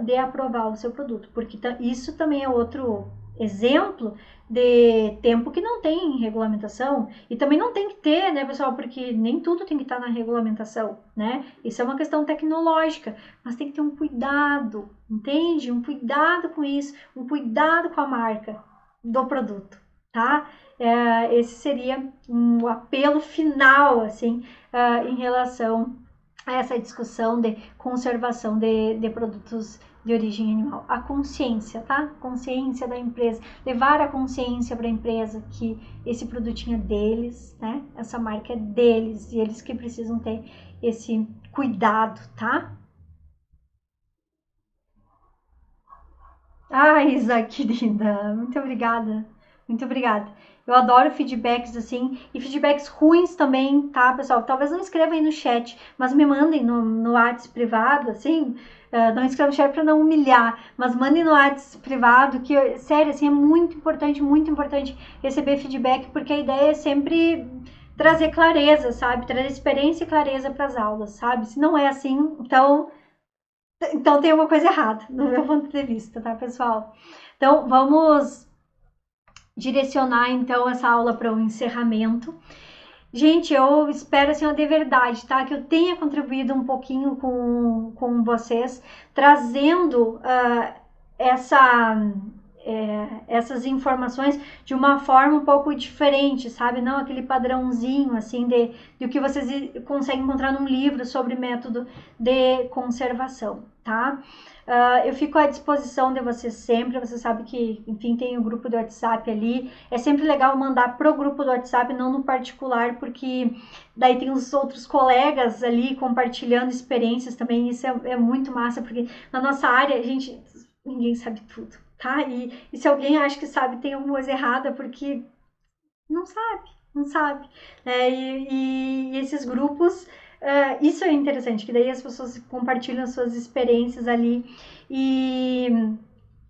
de aprovar o seu produto, porque isso também é outro exemplo de tempo que não tem regulamentação e também não tem que ter, né, pessoal, porque nem tudo tem que estar na regulamentação, né? Isso é uma questão tecnológica, mas tem que ter um cuidado, entende? Um cuidado com isso, um cuidado com a marca do produto, tá? Esse seria um apelo final, assim, em relação a essa discussão de conservação de produtos de origem animal. A consciência, tá? Consciência da empresa. Levar a consciência para a empresa que esse produtinho é deles, né? Essa marca é deles e eles que precisam ter esse cuidado, tá? Ai, Isa, querida, muito obrigada. Muito obrigada. Eu adoro feedbacks assim, e feedbacks ruins também, tá, pessoal? Talvez não escrevam aí no chat, mas me mandem no WhatsApp privado, assim. Não escrevam no chat para não humilhar, mas mandem no WhatsApp privado, que, sério, assim, é muito importante receber feedback, porque a ideia é sempre trazer clareza, sabe? Trazer experiência e clareza para as aulas, sabe? Se não é assim, então tem uma coisa errada, no meu ponto de vista, tá, pessoal? Então, vamos direcionar, então, essa aula para o encerramento. Gente, eu espero, assim, de verdade, tá? Que eu tenha contribuído um pouquinho com vocês, trazendo essas informações de uma forma um pouco diferente, sabe? Não aquele padrãozinho, assim, de que vocês conseguem encontrar num livro sobre método de conservação, tá? Eu fico à disposição de vocês sempre, você sabe que, enfim, tem o grupo do WhatsApp ali, é sempre legal mandar pro grupo do WhatsApp, não no particular, porque daí tem os outros colegas ali compartilhando experiências também, isso é muito massa, porque na nossa área, gente, ninguém sabe tudo, tá? E se alguém acha que sabe, tem alguma coisa errada, porque não sabe. E esses grupos, isso é interessante, que daí as pessoas compartilham as suas experiências ali. E,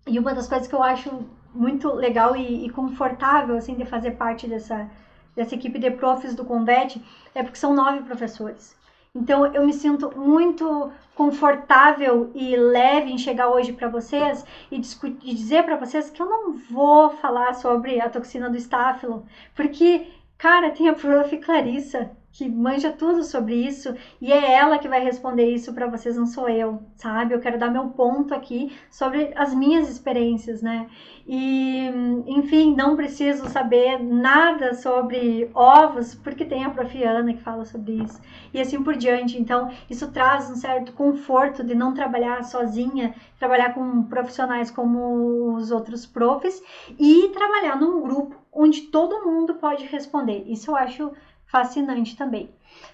e uma das coisas que eu acho muito legal e confortável, assim, de fazer parte dessa equipe de profs do Convet, é porque são 9 professores. Então, eu me sinto muito confortável e leve em chegar hoje para vocês e dizer para vocês que eu não vou falar sobre a toxina do estáfilo, porque, cara, tem a prof. Clarissa, que manja tudo sobre isso, e é ela que vai responder isso para vocês, não sou eu, sabe? Eu quero dar meu ponto aqui sobre as minhas experiências, né? E, enfim, não preciso saber nada sobre ovos, porque tem a prof. Ana que fala sobre isso, e assim por diante. Então, isso traz um certo conforto de não trabalhar sozinha, trabalhar com profissionais como os outros profs, e trabalhar num grupo onde todo mundo pode responder. Isso eu acho fascinante também,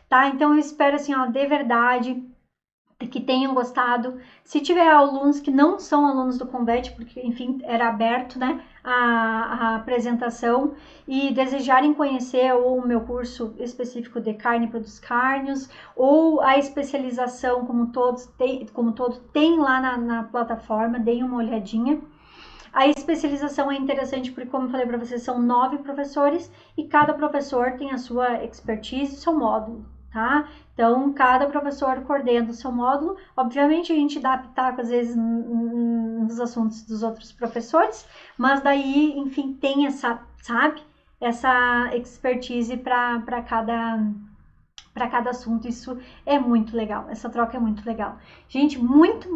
tá? Então eu espero, assim, ó, de verdade, que tenham gostado. Se tiver alunos que não são alunos do Convet, porque, enfim, era aberto, né, a apresentação, e desejarem conhecer ou o meu curso específico de carne para os cárneos, ou a especialização como todo tem lá na plataforma, deem uma olhadinha. A especialização é interessante porque, como eu falei para vocês, são 9 professores e cada professor tem a sua expertise e seu módulo, tá? Então, cada professor coordena o seu módulo. Obviamente, a gente dá pitaco, às vezes, nos assuntos dos outros professores, mas daí, enfim, tem essa, sabe? Essa expertise para cada assunto. Isso é muito legal, essa troca é muito legal. Gente, muito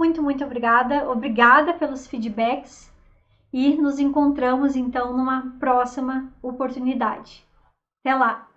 obrigada. Obrigada pelos feedbacks. e nos encontramos então numa próxima oportunidade. Até lá!